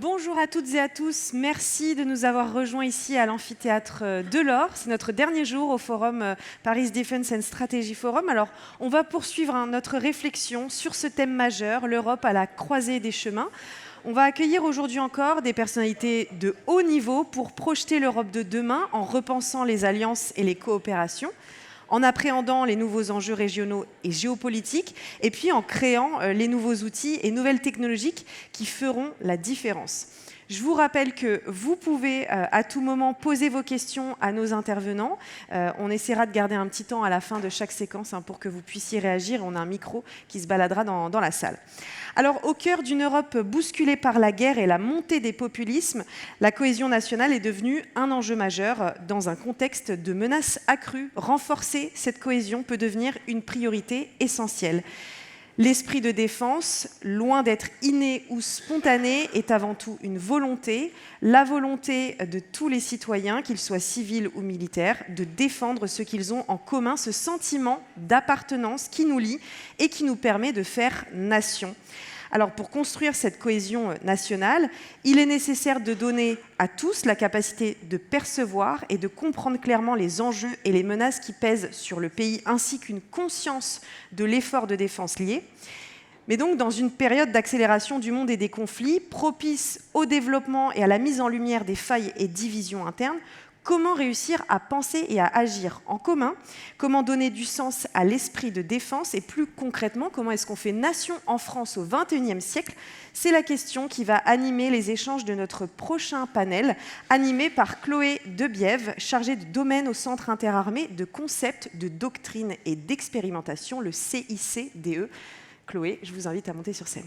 Bonjour à toutes et à tous, merci de nous avoir rejoints ici à l'amphithéâtre de l'Or. C'est notre dernier jour au forum Paris Defense and Strategy Forum. Alors, on va poursuivre notre réflexion sur ce thème majeur, l'Europe à la croisée des chemins. On va accueillir aujourd'hui encore des personnalités de haut niveau pour projeter l'Europe de demain en repensant les alliances et les coopérations, en appréhendant les nouveaux enjeux régionaux et géopolitiques, et puis en créant les nouveaux outils et nouvelles technologies qui feront la différence. Je vous rappelle que vous pouvez à tout moment poser vos questions à nos intervenants. On essaiera de garder un petit temps à la fin de chaque séquence pour que vous puissiez réagir. On a un micro qui se baladera dans la salle. Alors, au cœur d'une Europe bousculée par la guerre et la montée des populismes, la cohésion nationale est devenue un enjeu majeur dans un contexte de menaces accrues. Renforcer cette cohésion peut devenir une priorité essentielle. L'esprit de défense, loin d'être inné ou spontané, est avant tout une volonté, la volonté de tous les citoyens, qu'ils soient civils ou militaires, de défendre ce qu'ils ont en commun, ce sentiment d'appartenance qui nous lie et qui nous permet de faire nation. Alors, pour construire cette cohésion nationale, il est nécessaire de donner à tous la capacité de percevoir et de comprendre clairement les enjeux et les menaces qui pèsent sur le pays, ainsi qu'une conscience de l'effort de défense lié. Mais donc, dans une période d'accélération du monde et des conflits, propice au développement et à la mise en lumière des failles et divisions internes, comment réussir à penser et à agir en commun? Comment donner du sens à l'esprit de défense? Et plus concrètement, comment est-ce qu'on fait nation en France au XXIe siècle? C'est la question qui va animer les échanges de notre prochain panel, animé par Chloé Debiève, chargée de domaine au Centre interarmé de concepts, de doctrine et d'expérimentation, le CICDE. Chloé, je vous invite à monter sur scène.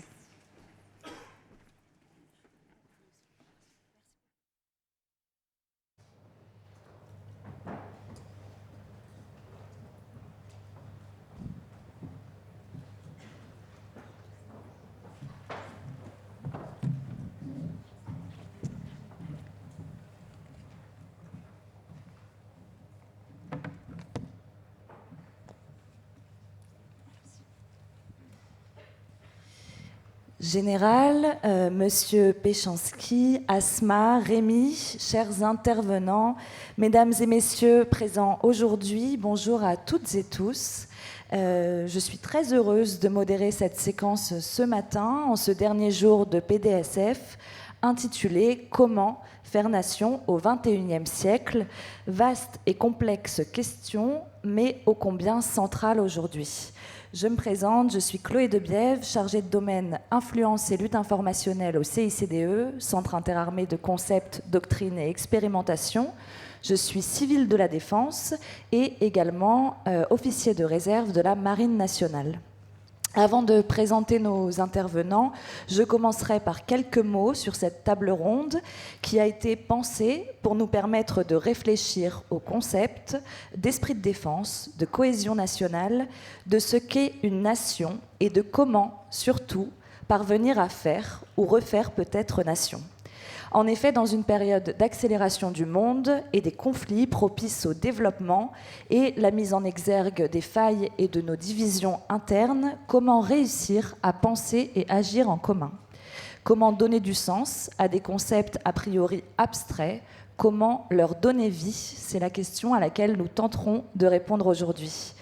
Général, Monsieur Péchanski, Asma, Rémi, chers intervenants, Mesdames et Messieurs présents aujourd'hui, bonjour à toutes et tous. Je suis très heureuse de modérer cette séquence ce matin, en ce dernier jour de PDSF, intitulée « Comment faire nation au XXIe siècle ?» Vaste et complexe question, mais ô combien centrale aujourd'hui. Je me présente, je suis Chloé Debiève, chargée de domaine influence et lutte informationnelle au CICDE, Centre interarmé de concepts, doctrine et expérimentation. Je suis civile de la défense et également officier de réserve de la Marine nationale. Avant de présenter nos intervenants, je commencerai par quelques mots sur cette table ronde qui a été pensée pour nous permettre de réfléchir au concept d'esprit de défense, de cohésion nationale, de ce qu'est une nation et de comment, surtout, parvenir à faire ou refaire peut-être nation. En effet, dans une période d'accélération du monde et des conflits propices au développement et la mise en exergue des failles et de nos divisions internes, comment réussir à penser et agir en commun? Comment donner du sens à des concepts a priori abstraits? Comment leur donner vie? C'est la question à laquelle nous tenterons de répondre aujourd'hui.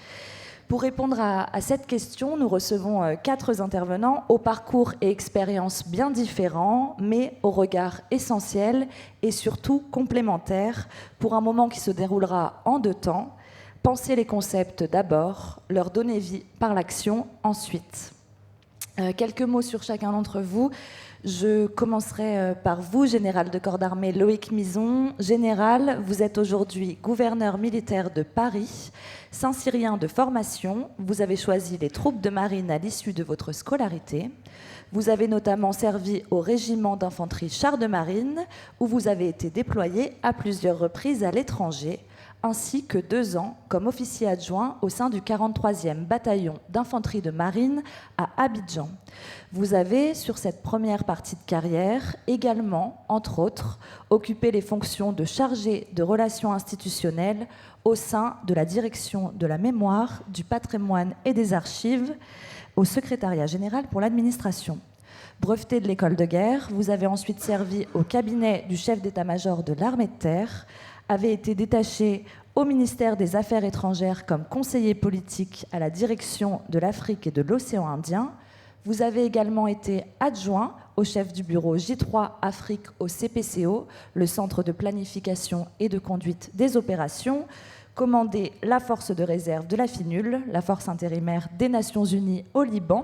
Pour répondre à cette question, nous recevons 4 intervenants au parcours et expériences bien différents, mais au regard essentiel et surtout complémentaire pour un moment qui se déroulera en 2 temps. Penser les concepts d'abord, leur donner vie par l'action ensuite. Quelques mots sur chacun d'entre vous. Je commencerai par vous, général de corps d'armée Loïc Mison. Général, vous êtes aujourd'hui gouverneur militaire de Paris, Saint-Cyrien de formation. Vous avez choisi les troupes de marine à l'issue de votre scolarité. Vous avez notamment servi au régiment d'infanterie chars de marine, où vous avez été déployé à plusieurs reprises à l'étranger, ainsi que 2 ans comme officier adjoint au sein du 43e bataillon d'infanterie de marine à Abidjan. Vous avez, sur cette première partie de carrière, également, entre autres, occupé les fonctions de chargé de relations institutionnelles au sein de la direction de la mémoire, du patrimoine et des archives, au secrétariat général pour l'administration. breveté de l'école de guerre. Vous avez ensuite servi au cabinet du chef d'état-major de l'armée de terre, avez été détaché au ministère des Affaires étrangères comme conseiller politique à la direction de l'Afrique et de l'océan Indien. Vous avez également été adjoint au chef du bureau J3 Afrique au CPCO, le Centre de planification et de conduite des opérations, commandé la force de réserve de la FINUL, la force intérimaire des Nations Unies au Liban,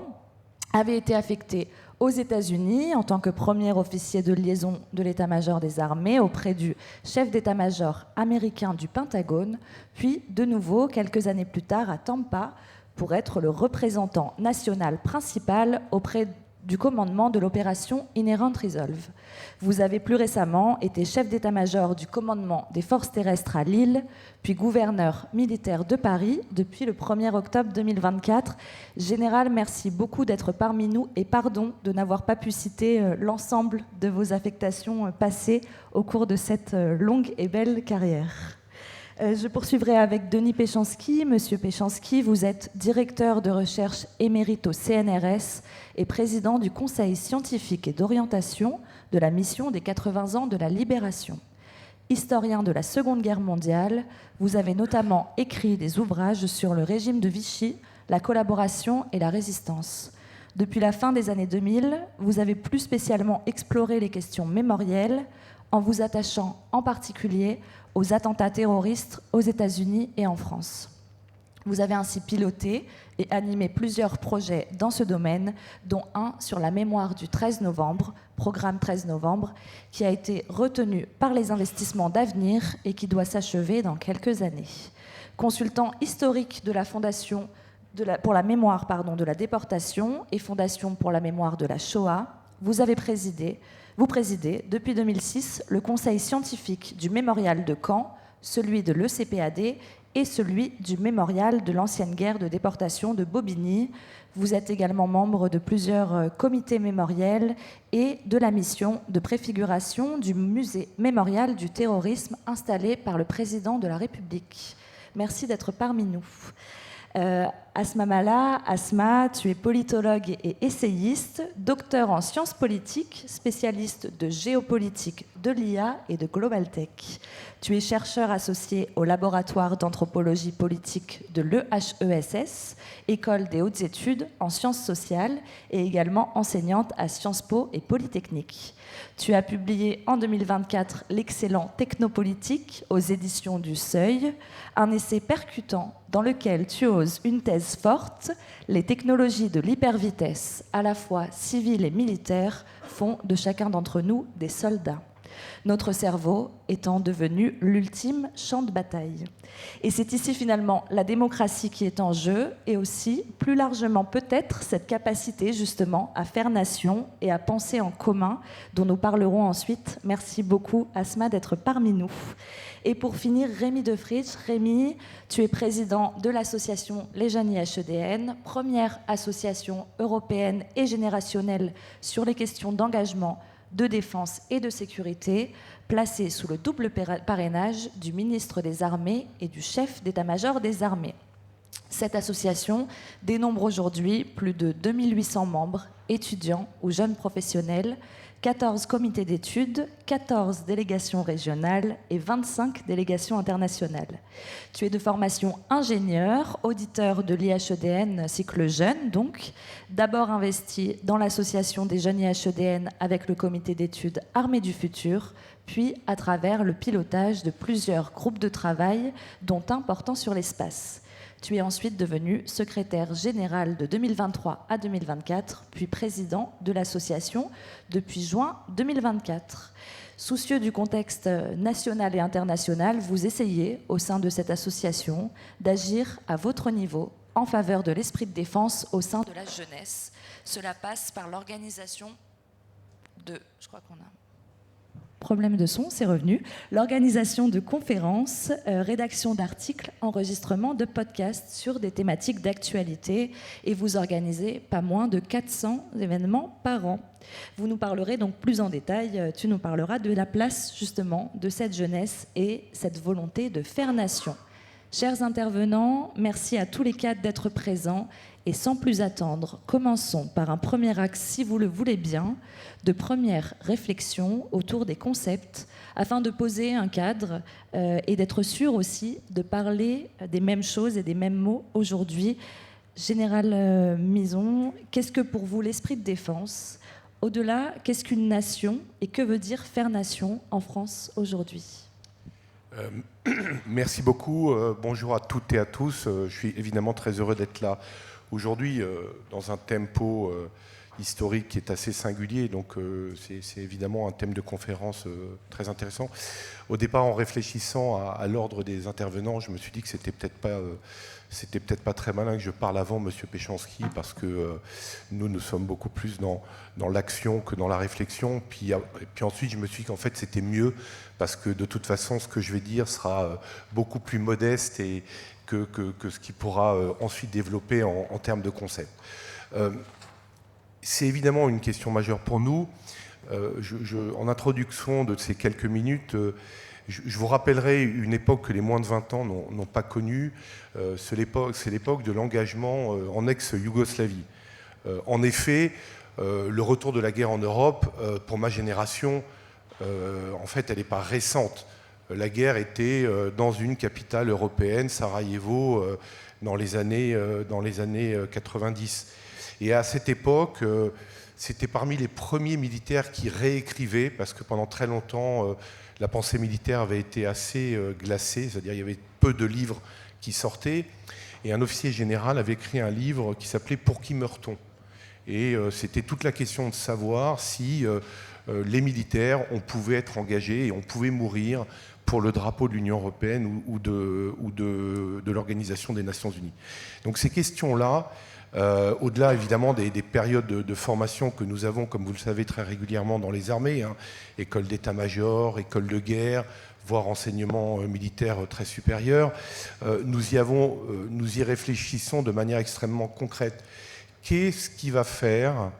avait été affecté aux États-Unis en tant que premier officier de liaison de l'état-major des armées auprès du chef d'état-major américain du Pentagone, puis de nouveau, quelques années plus tard, à Tampa, pour être le représentant national principal auprès du commandement de l'opération Inherent Resolve. Vous avez plus récemment été chef d'état-major du commandement des forces terrestres à Lille, puis gouverneur militaire de Paris depuis le 1er octobre 2024. Général, merci beaucoup d'être parmi nous et pardon de n'avoir pas pu citer l'ensemble de vos affectations passées au cours de cette longue et belle carrière. Je poursuivrai avec Denis Péchanski. Monsieur Péchanski, vous êtes directeur de recherche émérite au CNRS et président du Conseil scientifique et d'orientation de la mission des 80 ans de la Libération. Historien de la Seconde Guerre mondiale, vous avez notamment écrit des ouvrages sur le régime de Vichy, la collaboration et la résistance. Depuis la fin des années 2000, vous avez plus spécialement exploré les questions mémorielles en vous attachant en particulier aux attentats terroristes aux États-Unis et en France. Vous avez ainsi piloté et animé plusieurs projets dans ce domaine, dont un sur la mémoire du 13 novembre, programme 13 novembre, qui a été retenu par les investissements d'avenir et qui doit s'achever dans quelques années. Consultant historique de la Fondation pour la mémoire de la déportation et Fondation pour la mémoire de la Shoah, vous présidez depuis 2006 le conseil scientifique du mémorial de Caen, celui de l'ECPAD et celui du mémorial de l'ancienne guerre de déportation de Bobigny. Vous êtes également membre de plusieurs comités mémoriels et de la mission de préfiguration du musée mémorial du terrorisme installé par le président de la République. Merci d'être parmi nous. Asma Mala, Asma, tu es politologue et essayiste, docteur en sciences politiques, spécialiste de géopolitique, de l'IA et de Global Tech. Tu es chercheur associé au laboratoire d'anthropologie politique de l'EHESS, École des hautes études en sciences sociales, et également enseignante à Sciences Po et Polytechnique. Tu as publié en 2024 l'excellent Technopolitique aux éditions du Seuil, un essai percutant dans lequel tu oses une thèse forte: les technologies de l'hypervitesse, à la fois civiles et militaires, font de chacun d'entre nous des soldats. Notre cerveau étant devenu l'ultime champ de bataille. Et c'est ici finalement la démocratie qui est en jeu, et aussi, plus largement peut-être, cette capacité justement à faire nation et à penser en commun, dont nous parlerons ensuite. Merci beaucoup Asma d'être parmi nous. Et pour finir, Rémi Defritsch. Rémi, tu es président de l'association Les Jeunes IHEDN, première association européenne et générationnelle sur les questions d'engagement, de défense et de sécurité, placée sous le double parrainage du ministre des Armées et du chef d'état-major des armées. Cette association dénombre aujourd'hui plus de 2800 membres, étudiants ou jeunes professionnels, 14 comités d'études, 14 délégations régionales et 25 délégations internationales. Tu es de formation ingénieur, auditeur de l'IHEDN cycle jeune, donc, d'abord investi dans l'association des jeunes IHEDN avec le comité d'études Armées du futur, puis à travers le pilotage de plusieurs groupes de travail, dont un portant sur l'espace. Tu es ensuite devenu secrétaire général de 2023 à 2024, puis président de l'association depuis juin 2024. Soucieux du contexte national et international, vous essayez, au sein de cette association, d'agir à votre niveau en faveur de l'esprit de défense au sein de la jeunesse. Cela passe par l'organisation de... Je crois qu'on a... Problème de son, c'est revenu. L'organisation de conférences, rédaction d'articles, enregistrement de podcasts sur des thématiques d'actualité, et vous organisez pas moins de 400 événements par an. Vous nous parlerez donc plus en détail, tu nous parleras de la place justement de cette jeunesse et cette volonté de faire nation. Chers intervenants, merci à tous les quatre d'être présents. Et sans plus attendre, commençons par un premier axe, si vous le voulez bien, de première réflexion autour des concepts, afin de poser un cadre et d'être sûr aussi de parler des mêmes choses et des mêmes mots aujourd'hui. Général Mison, qu'est-ce que pour vous l'esprit de défense ? Au-delà, qu'est-ce qu'une nation et que veut dire faire nation en France aujourd'hui ? Merci beaucoup. Bonjour à toutes et à tous. Je suis évidemment très heureux d'être là aujourd'hui dans un tempo historique qui est assez singulier. Donc c'est évidemment un thème de conférence très intéressant. Au départ, en réfléchissant à l'ordre des intervenants, je me suis dit que c'était peut-être pas très malin que je parle avant M. Péchanski, parce que nous sommes beaucoup plus dans l'action que dans la réflexion. Puis ensuite, je me suis dit qu'en fait, c'était mieux, parce que de toute façon, ce que je vais dire sera beaucoup plus modeste et que ce qui pourra ensuite développer en termes de concept. C'est évidemment une question majeure pour nous. En introduction de ces quelques minutes, je vous rappellerai une époque que les moins de 20 ans n'ont pas connue. C'est l'époque de l'engagement en ex-Yougoslavie. En effet, le retour de la guerre en Europe, pour ma génération, en fait, elle n'est pas récente. La guerre était dans une capitale européenne, Sarajevo, dans les années 90. Et à cette époque, c'était parmi les premiers militaires qui réécrivaient, parce que pendant très longtemps, la pensée militaire avait été assez glacée, c'est-à-dire il y avait peu de livres qui sortaient. Et un officier général avait écrit un livre qui s'appelait « Pour qui meurt-on » ? Et c'était toute la question de savoir si les militaires, on pouvait être engagés et on pouvait mourir pour le drapeau de l'Union européenne ou de l'Organisation des Nations Unies. Donc ces questions-là, au-delà évidemment des périodes de formation que nous avons, comme vous le savez, très régulièrement dans les armées, école d'état-major, école de guerre, voire enseignement militaire très supérieur, nous y réfléchissons de manière extrêmement concrète. Qu'est-ce qui va faire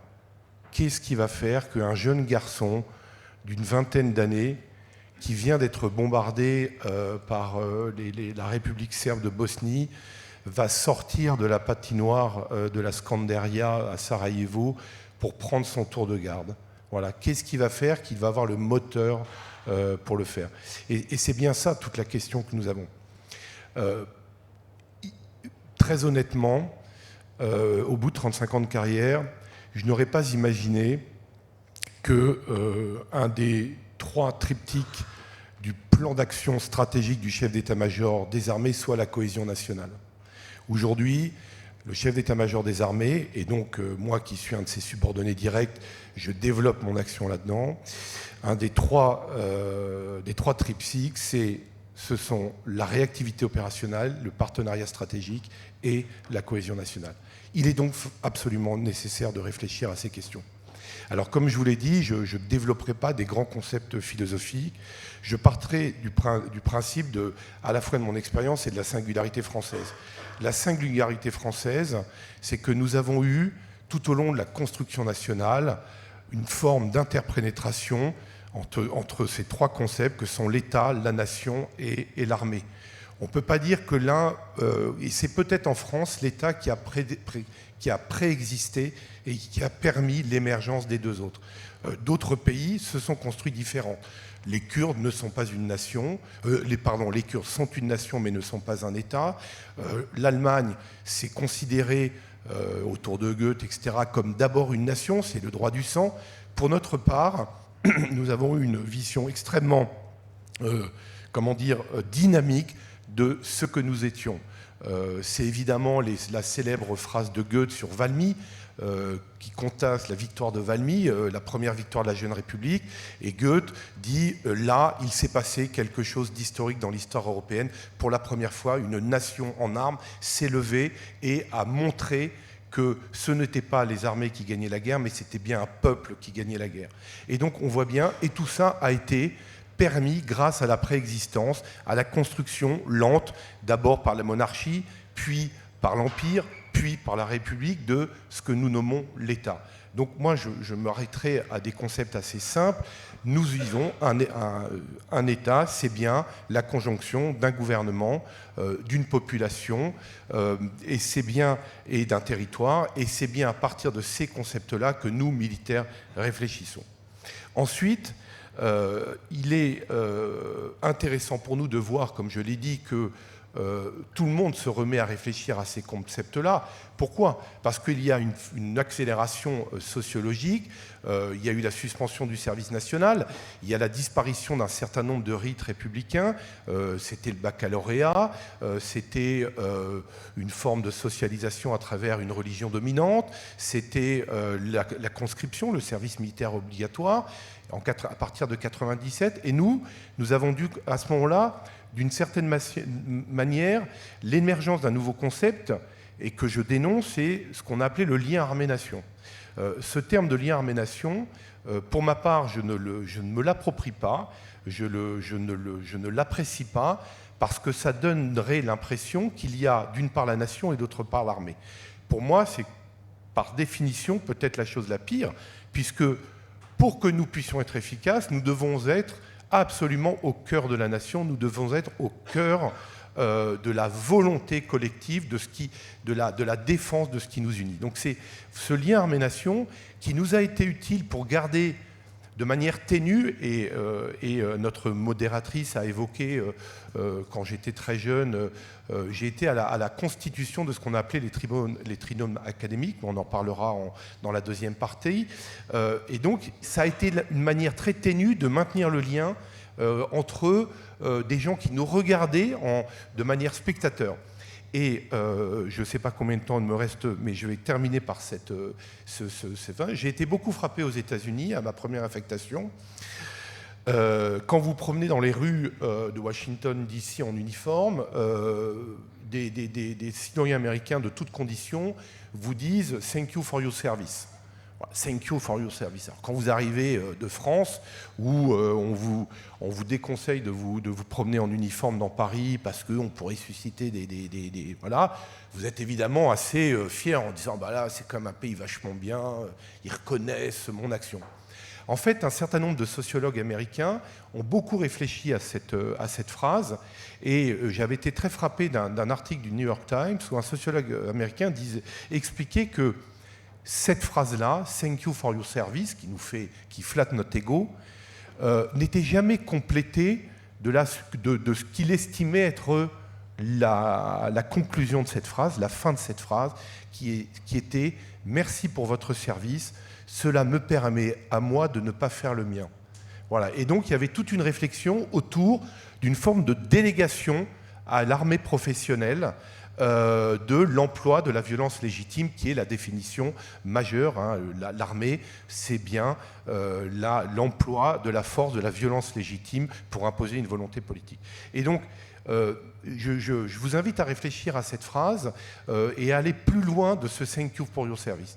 qu'un jeune garçon d'une vingtaine d'années, qui vient d'être bombardé par la République serbe de Bosnie, va sortir de la patinoire de la Skanderia à Sarajevo pour prendre son tour de garde? Voilà. Qu'est-ce qui va faire qu'il va avoir le moteur pour le faire? Et c'est bien ça toute la question que nous avons. Très honnêtement, au bout de 35 ans de carrière, je n'aurais pas imaginé qu'un des 3 triptyques du plan d'action stratégique du chef d'état-major des armées soit la cohésion nationale. Aujourd'hui, le chef d'état-major des armées, et donc moi qui suis un de ses subordonnés directs, je développe mon action là-dedans. Un des trois triptyques, ce sont la réactivité opérationnelle, le partenariat stratégique et la cohésion nationale. Il est donc absolument nécessaire de réfléchir à ces questions. Alors, comme je vous l'ai dit, je ne développerai pas des grands concepts philosophiques. Je partirai du principe à la fois de mon expérience et de la singularité française. La singularité française, c'est que nous avons eu, tout au long de la construction nationale, une forme d'interpénétration entre ces 3 concepts que sont l'État, la nation et l'armée. On ne peut pas dire que l'un, et c'est peut-être en France l'État qui a préexisté et qui a permis l'émergence des 2 autres. D'autres pays se sont construits différents. Les Kurdes ne sont pas une nation, les Kurdes sont une nation mais ne sont pas un État. L'Allemagne s'est considérée, autour de Goethe, etc., comme d'abord une nation, c'est le droit du sang. Pour notre part, nous avons eu une vision extrêmement, dynamique de ce que nous étions. C'est évidemment la célèbre phrase de Goethe sur Valmy, qui conteste la victoire de Valmy, la première victoire de la Jeune République. Et Goethe dit, là, il s'est passé quelque chose d'historique dans l'histoire européenne. Pour la première fois, une nation en armes s'est levée et a montré que ce n'était pas les armées qui gagnaient la guerre, mais c'était bien un peuple qui gagnait la guerre. Et donc on voit bien, et tout ça a été permis grâce à la préexistence, à la construction lente, d'abord par la monarchie, puis par l'Empire, puis par la République, de ce que nous nommons l'État. Donc moi, je m'arrêterai à des concepts assez simples. Nous vivons un État, c'est bien la conjonction d'un gouvernement, d'une population, et c'est bien, et d'un territoire, et c'est bien à partir de ces concepts-là que nous, militaires, réfléchissons. Ensuite, il est intéressant pour nous de voir, comme je l'ai dit, que tout le monde se remet à réfléchir à ces concepts-là. Pourquoi ? Parce qu'il y a une accélération sociologique, il y a eu la suspension du service national, il y a la disparition d'un certain nombre de rites républicains, c'était le baccalauréat, c'était une forme de socialisation à travers une religion dominante, c'était la conscription, le service militaire obligatoire, à partir de 1997, et nous avons dû, à ce moment-là, d'une certaine manière, l'émergence d'un nouveau concept, et que je dénonce, c'est ce qu'on a appelé le lien armée-nation. Ce terme de lien armée-nation, pour ma part, je ne me l'approprie pas, je ne l'apprécie pas, parce que ça donnerait l'impression qu'il y a d'une part la nation et d'autre part l'armée. Pour moi, c'est par définition peut-être la chose la pire, puisque pour que nous puissions être efficaces, nous devons être absolument au cœur de la nation, nous devons être au cœur de la volonté collective, de la défense de ce qui nous unit. Donc c'est ce lien armée-nation qui nous a été utile pour garder de manière ténue, et notre modératrice a évoqué, quand j'étais très jeune, j'ai été à la constitution de ce qu'on appelait les trinômes académiques, on en parlera dans la deuxième partie, et donc ça a été une manière très ténue de maintenir le lien entre des gens qui nous regardaient de manière spectateur. Et je ne sais pas combien de temps il me reste, mais je vais terminer par cette fin. J'ai été beaucoup frappé aux États-Unis à ma première affectation. Quand vous promenez dans les rues de Washington, D.C. en uniforme, des citoyens américains de toutes conditions vous disent « Thank you for your service ». Thank you for your service. Alors, quand vous arrivez de France, où on vous déconseille de vous promener en uniforme dans Paris parce qu'on pourrait susciter voilà, vous êtes évidemment assez fier en disant bah là c'est quand même un pays vachement bien, ils reconnaissent mon action. En fait, un certain nombre de sociologues américains ont beaucoup réfléchi à cette phrase, et j'avais été très frappé d'un article du New York Times où un sociologue américain expliquait que cette phrase-là, « Thank you for your service », qui flatte notre ego, n'était jamais complétée de ce qu'il estimait être la conclusion de cette phrase, la fin de cette phrase, qui était « Merci pour votre service, cela me permet à moi de ne pas faire le mien ». Voilà. Et donc il y avait toute une réflexion autour d'une forme de délégation à l'armée professionnelle, de l'emploi de la violence légitime, qui est la définition majeure. L'armée, c'est bien l'emploi de la force de la violence légitime pour imposer une volonté politique. Et donc, je vous invite à réfléchir à cette phrase et à aller plus loin de ce « thank you for your service ».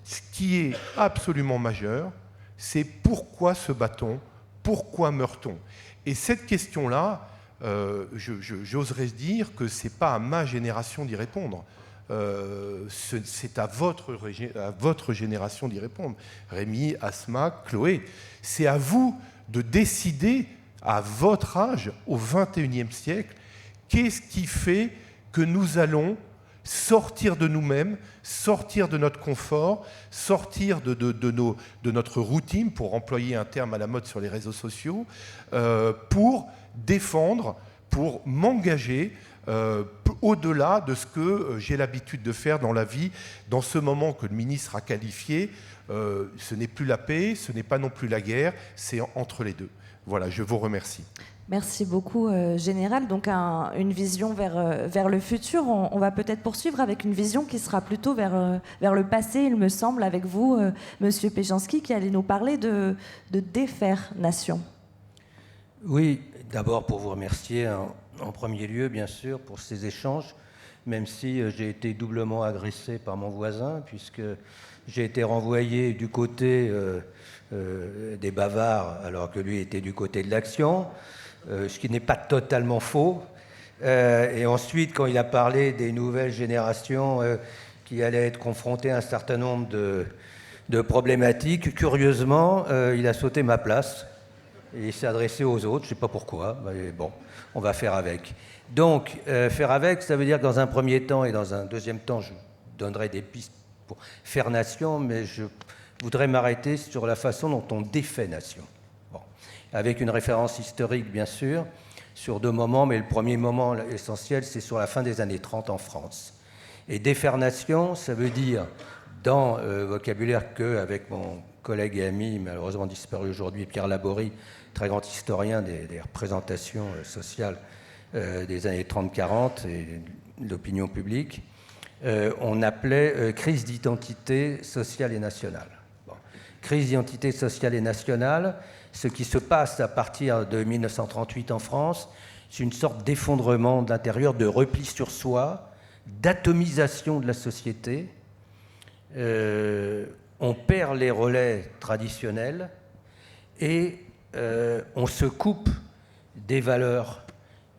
Ce qui est absolument majeur, c'est pourquoi se bat-on, pourquoi meurt-on ? Et cette question-là, j'oserais dire que ce n'est pas à ma génération d'y répondre, c'est à votre génération d'y répondre. Rémi, Asma, Chloé, c'est à vous de décider à votre âge, au XXIe siècle, qu'est-ce qui fait que nous allons sortir de nous-mêmes, sortir de notre confort, sortir de notre routine, pour employer un terme à la mode sur les réseaux sociaux, pour défendre, pour m'engager au-delà de ce que j'ai l'habitude de faire dans la vie, dans ce moment que le ministre a qualifié, ce n'est plus la paix, ce n'est pas non plus la guerre, c'est entre les deux. Voilà, je vous remercie. Merci beaucoup, Général. Donc, une vision vers le futur. On va peut-être poursuivre avec une vision qui sera plutôt vers le passé, il me semble, avec vous, Monsieur Péchanski, qui allait nous parler de défaire nation. Oui, d'abord pour vous remercier en premier lieu, bien sûr, pour ces échanges, même si j'ai été doublement agressé par mon voisin, puisque j'ai été renvoyé du côté des bavards, alors que lui était du côté de l'action, ce qui n'est pas totalement faux. Et ensuite, quand il a parlé des nouvelles générations qui allaient être confrontées à un certain nombre de problématiques. Curieusement, il a sauté ma place et il s'est adressé aux autres, je ne sais pas pourquoi, mais bon, on va faire avec. Donc, faire avec, ça veut dire que dans un premier temps et dans un deuxième temps, je donnerai des pistes pour faire nation, mais je voudrais m'arrêter sur la façon dont on défait nation. Bon. Avec une référence historique, bien sûr, sur 2 moments, mais le premier moment essentiel, c'est sur la fin des années 30 en France. Et défaire nation, ça veut dire, dans le vocabulaire qu'avec mon collègue et ami, malheureusement disparu aujourd'hui, Pierre Laborie, très grand historien des représentations sociales des années 30-40 et de l'opinion publique, on appelait crise d'identité sociale et nationale. Bon. Crise d'identité sociale et nationale, ce qui se passe à partir de 1938 en France, c'est une sorte d'effondrement de l'intérieur, de repli sur soi, d'atomisation de la société. On perd les relais traditionnels et on se coupe des valeurs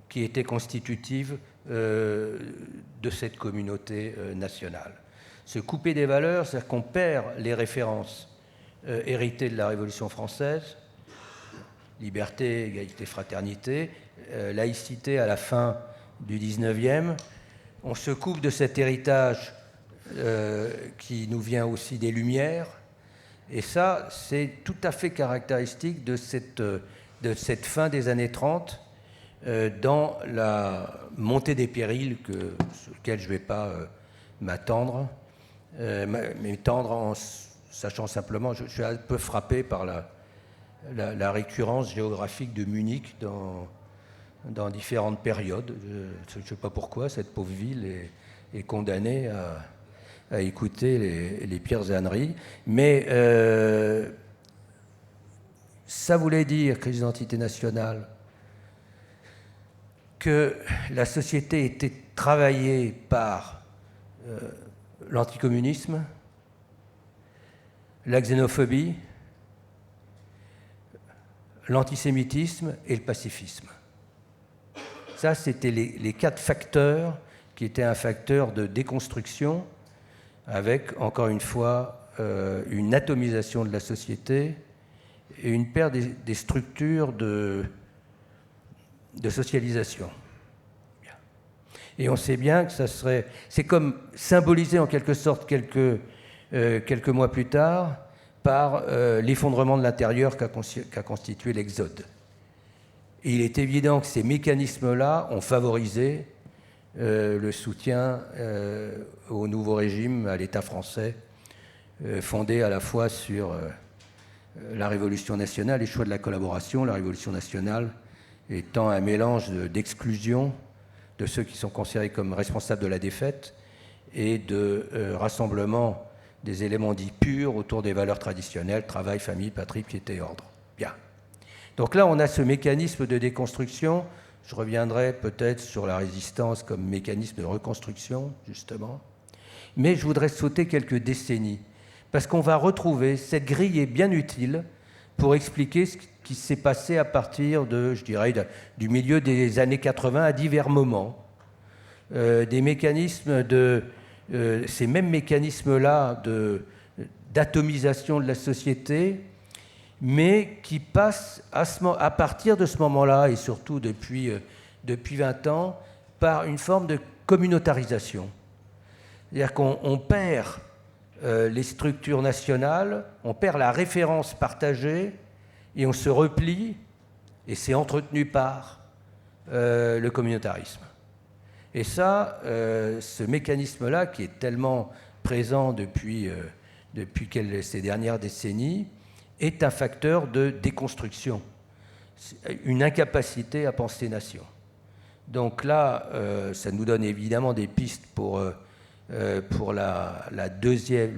qui étaient constitutives de cette communauté nationale. Se couper des valeurs, c'est-à-dire qu'on perd les références héritées de la Révolution française, liberté, égalité, fraternité, laïcité à la fin du XIXe. On se coupe de cet héritage qui nous vient aussi des Lumières. Et ça, c'est tout à fait caractéristique de cette fin des années 30, dans la montée des périls sur lesquels je ne vais pas m'attendre, en sachant simplement, je suis un peu frappé par la récurrence géographique de Munich dans différentes périodes. Je ne sais pas pourquoi cette pauvre ville est condamnée à écouter les pires âneries. Mais ça voulait dire, crise d'identité nationale, que la société était travaillée par l'anticommunisme, la xénophobie, l'antisémitisme et le pacifisme. Ça, c'était les 4 facteurs qui étaient un facteur de déconstruction avec, encore une fois, une atomisation de la société et une perte des structures de socialisation. Et on sait bien que c'est comme symbolisé en quelque sorte quelques mois plus tard par l'effondrement de l'intérieur qu'a constitué l'Exode. Et il est évident que ces mécanismes-là ont favorisé le soutien au nouveau régime, à l'État français, fondé à la fois sur la Révolution nationale, les choix de la collaboration, la Révolution nationale étant un mélange d'exclusion de ceux qui sont considérés comme responsables de la défaite et de rassemblement des éléments dits purs autour des valeurs traditionnelles, travail, famille, patrie, piété et ordre. Bien. Donc là, on a ce mécanisme de déconstruction. Je reviendrai peut-être sur la résistance comme mécanisme de reconstruction, justement. Mais je voudrais sauter quelques décennies, parce qu'on va retrouver, cette grille est bien utile pour expliquer ce qui s'est passé à partir de, je dirais, du milieu des années 80 à divers moments. Des mécanismes ces mêmes mécanismes-là d'atomisation de la société, mais qui passent à partir de ce moment-là, et surtout depuis 20 ans, par une forme de communautarisation. C'est-à-dire qu'on perd les structures nationales, on perd la référence partagée, et on se replie, et c'est entretenu par le communautarisme. Et ça, ce mécanisme-là, qui est tellement présent depuis ces dernières décennies, est un facteur de déconstruction, une incapacité à penser nation. Donc là, ça nous donne évidemment des pistes pour le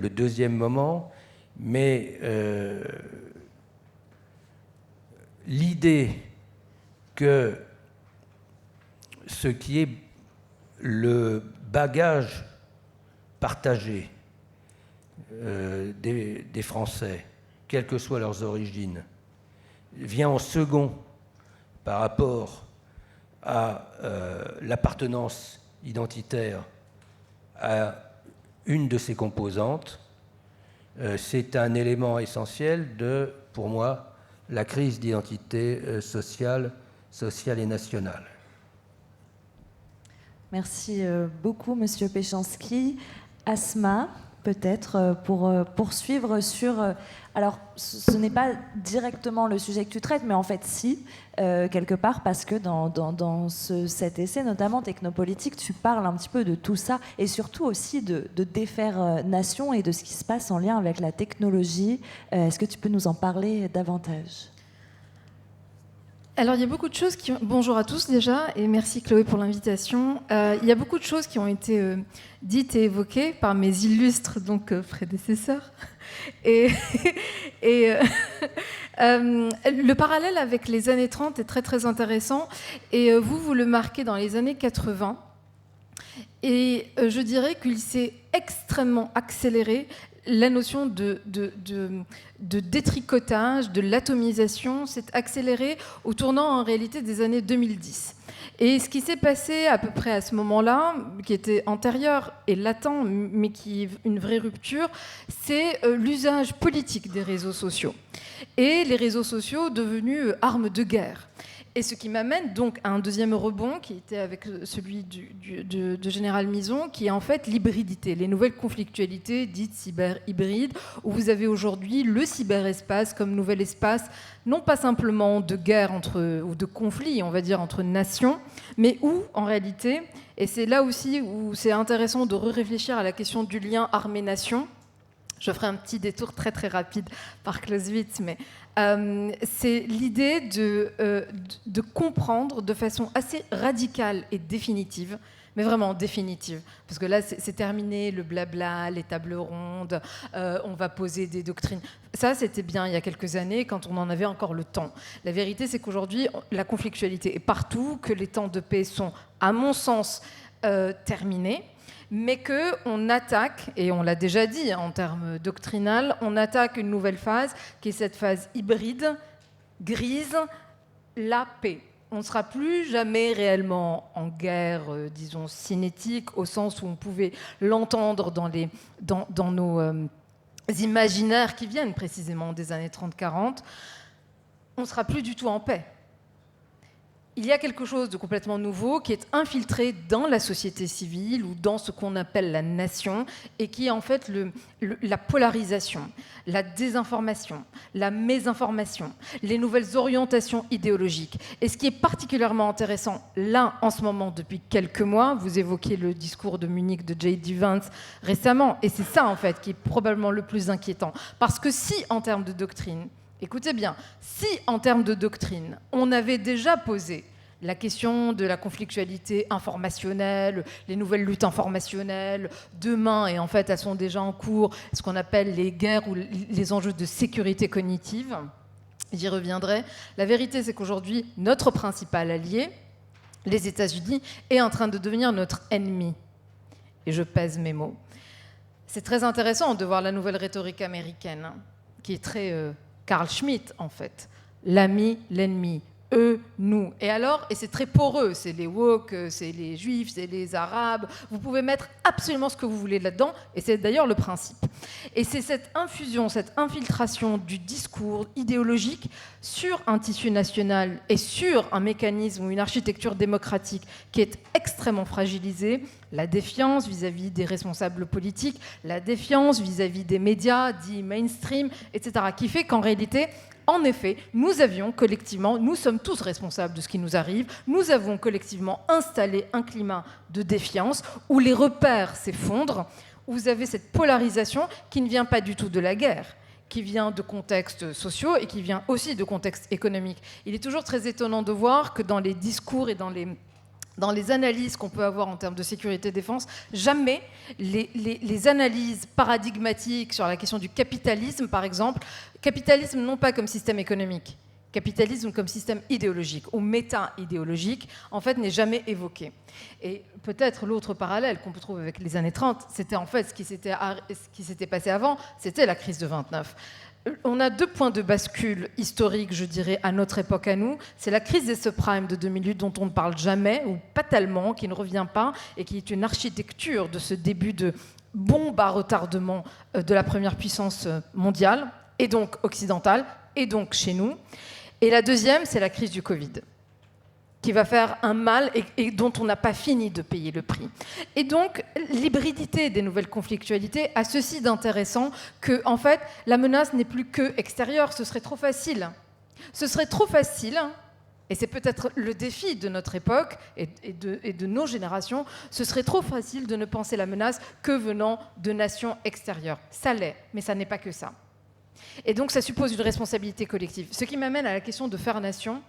deuxième moment, mais l'idée que ce qui est le bagage partagé des Français, quelles que soient leurs origines, vient en second par rapport à l'appartenance identitaire à une de ses composantes, c'est un élément essentiel de, pour moi, la crise d'identité sociale et nationale. Merci beaucoup, Monsieur Péchanski. Asma, peut-être, pour poursuivre sur... alors, ce n'est pas directement le sujet que tu traites, mais en fait, si, quelque part, parce que dans cet essai, notamment technopolitique, tu parles un petit peu de tout ça, et surtout aussi de défaire nation et de ce qui se passe en lien avec la technologie. Est-ce que tu peux nous en parler davantage ? Alors, il y a beaucoup de choses qui... Bonjour à tous déjà, et merci Chloé pour l'invitation. Il y a beaucoup de choses qui ont été dites et évoquées par mes illustres prédécesseurs. Et le parallèle avec les années 30 est très très intéressant. Et vous le marquez dans les années 80. Et je dirais qu'il s'est extrêmement accéléré. La notion de détricotage, de l'atomisation s'est accélérée au tournant en réalité des années 2010. Et ce qui s'est passé à peu près à ce moment-là, qui était antérieur et latent, mais qui est une vraie rupture, c'est l'usage politique des réseaux sociaux. Et les réseaux sociaux devenus armes de guerre. Et ce qui m'amène donc à un deuxième rebond qui était avec celui de Général Mison, qui est en fait l'hybridité, les nouvelles conflictualités dites cyber-hybrides, où vous avez aujourd'hui le cyberespace comme nouvel espace, non pas simplement de guerre ou de conflit, on va dire, entre nations, mais où, en réalité, et c'est là aussi où c'est intéressant de réfléchir à la question du lien armée-nation. Je ferai un petit détour très très rapide par Clausewitz, mais c'est l'idée de comprendre de façon assez radicale et définitive, mais vraiment définitive, parce que là c'est terminé le blabla, les tables rondes, on va poser des doctrines. Ça c'était bien il y a quelques années quand on en avait encore le temps. La vérité c'est qu'aujourd'hui la conflictualité est partout, que les temps de paix sont à mon sens terminés, mais qu'on attaque, et on l'a déjà dit en termes doctrinal, on attaque une nouvelle phase, qui est cette phase hybride, grise, la paix. On ne sera plus jamais réellement en guerre, disons, cinétique, au sens où on pouvait l'entendre dans nos imaginaires qui viennent précisément des années 30-40. On ne sera plus du tout en paix. Il y a quelque chose de complètement nouveau qui est infiltré dans la société civile ou dans ce qu'on appelle la nation et qui est en fait la polarisation, la désinformation, la mésinformation, les nouvelles orientations idéologiques. Et ce qui est particulièrement intéressant là en ce moment depuis quelques mois, vous évoquiez le discours de Munich de J.D. Vance récemment, et c'est ça en fait qui est probablement le plus inquiétant. Parce que si en termes de doctrine, écoutez bien, si en termes de doctrine, on avait déjà posé la question de la conflictualité informationnelle, les nouvelles luttes informationnelles, demain, et en fait elles sont déjà en cours, ce qu'on appelle les guerres ou les enjeux de sécurité cognitive, j'y reviendrai. La vérité, c'est qu'aujourd'hui, notre principal allié, les États-Unis, est en train de devenir notre ennemi. Et je pèse mes mots. C'est très intéressant de voir la nouvelle rhétorique américaine, qui est très... Carl Schmitt, en fait. L'ami, l'ennemi. Eux, nous. Et alors, et c'est très poreux, c'est les woke, c'est les juifs, c'est les arabes. Vous pouvez mettre absolument ce que vous voulez là-dedans, et c'est d'ailleurs le principe. Et c'est cette infusion, cette infiltration du discours idéologique sur un tissu national et sur un mécanisme ou une architecture démocratique qui est extrêmement fragilisée. La défiance vis-à-vis des responsables politiques, la défiance vis-à-vis des médias dits mainstream, etc., qui fait qu'en réalité, en effet, nous sommes tous responsables de ce qui nous arrive, nous avons collectivement installé un climat de défiance où les repères s'effondrent, où vous avez cette polarisation qui ne vient pas du tout de la guerre, qui vient de contextes sociaux et qui vient aussi de contextes économiques. Il est toujours très étonnant de voir que dans les discours et dans les analyses qu'on peut avoir en termes de sécurité-défense, jamais les analyses paradigmatiques sur la question du capitalisme, par exemple, capitalisme non pas comme système économique, capitalisme comme système idéologique ou méta-idéologique, en fait, n'est jamais évoqué. Et peut-être l'autre parallèle qu'on peut trouver avec les années 30, c'était en fait ce qui s'était passé avant, c'était la crise de 29. On a deux points de bascule historiques, je dirais, à notre époque à nous. C'est la crise des subprimes de 2008 dont on ne parle jamais, ou pas tellement, qui ne revient pas, et qui est une architecture de ce début de bombe à retardement de la première puissance mondiale, et donc occidentale, et donc chez nous. Et la deuxième, c'est la crise du Covid, qui va faire un mal et dont on n'a pas fini de payer le prix. Et donc, l'hybridité des nouvelles conflictualités a ceci d'intéressant que, en fait, la menace n'est plus que extérieure. Ce serait trop facile. Ce serait trop facile, et c'est peut-être le défi de notre époque et de nos générations, ce serait trop facile de ne penser la menace que venant de nations extérieures. Ça l'est, mais ça n'est pas que ça. Et donc, ça suppose une responsabilité collective. Ce qui m'amène à la question de faire nation.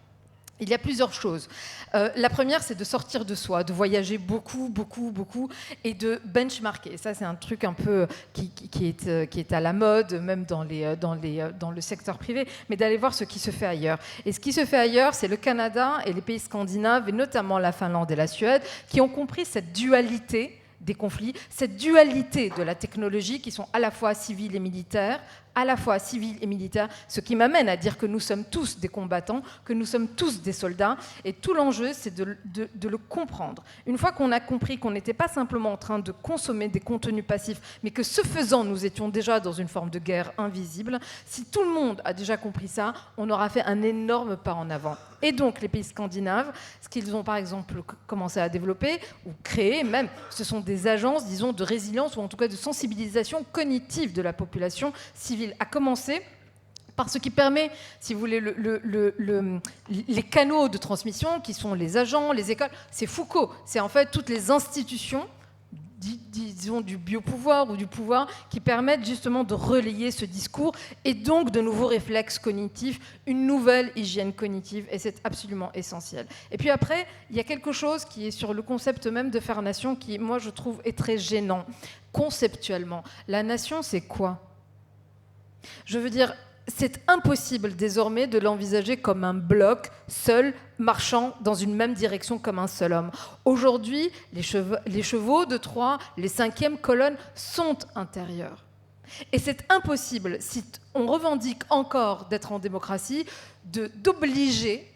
Il y a plusieurs choses. La première, c'est de sortir de soi, de voyager beaucoup, beaucoup, beaucoup, et de benchmarker. Ça, c'est un truc un peu qui est à la mode, même dans le secteur privé, mais d'aller voir ce qui se fait ailleurs. Et ce qui se fait ailleurs, c'est le Canada et les pays scandinaves, et notamment la Finlande et la Suède, qui ont compris cette dualité des conflits, cette dualité de la technologie qui sont à la fois civiles et militaires, ce qui m'amène à dire que nous sommes tous des combattants, que nous sommes tous des soldats, et tout l'enjeu, c'est de le comprendre. Une fois qu'on a compris qu'on n'était pas simplement en train de consommer des contenus passifs, mais que ce faisant, nous étions déjà dans une forme de guerre invisible, si tout le monde a déjà compris ça, on aura fait un énorme pas en avant. Et donc, les pays scandinaves, ce qu'ils ont par exemple commencé à développer, ou créer même, ce sont des agences, disons, de résilience, ou en tout cas de sensibilisation cognitive de la population civile, à commencer par ce qui permet, si vous voulez, les canaux de transmission, qui sont les agents, les écoles. C'est Foucault, c'est en fait toutes les institutions, disons, du biopouvoir ou du pouvoir, qui permettent justement de relayer ce discours, et donc de nouveaux réflexes cognitifs, une nouvelle hygiène cognitive, et c'est absolument essentiel. Et puis après, il y a quelque chose qui est sur le concept même de faire nation, qui, moi, je trouve, est très gênant, conceptuellement. La nation, c'est quoi ? Je veux dire, c'est impossible désormais de l'envisager comme un bloc seul, marchant dans une même direction comme un seul homme. Aujourd'hui, les chevaux de Troie, les 5e colonnes sont intérieures. Et c'est impossible, si on revendique encore d'être en démocratie, d'obliger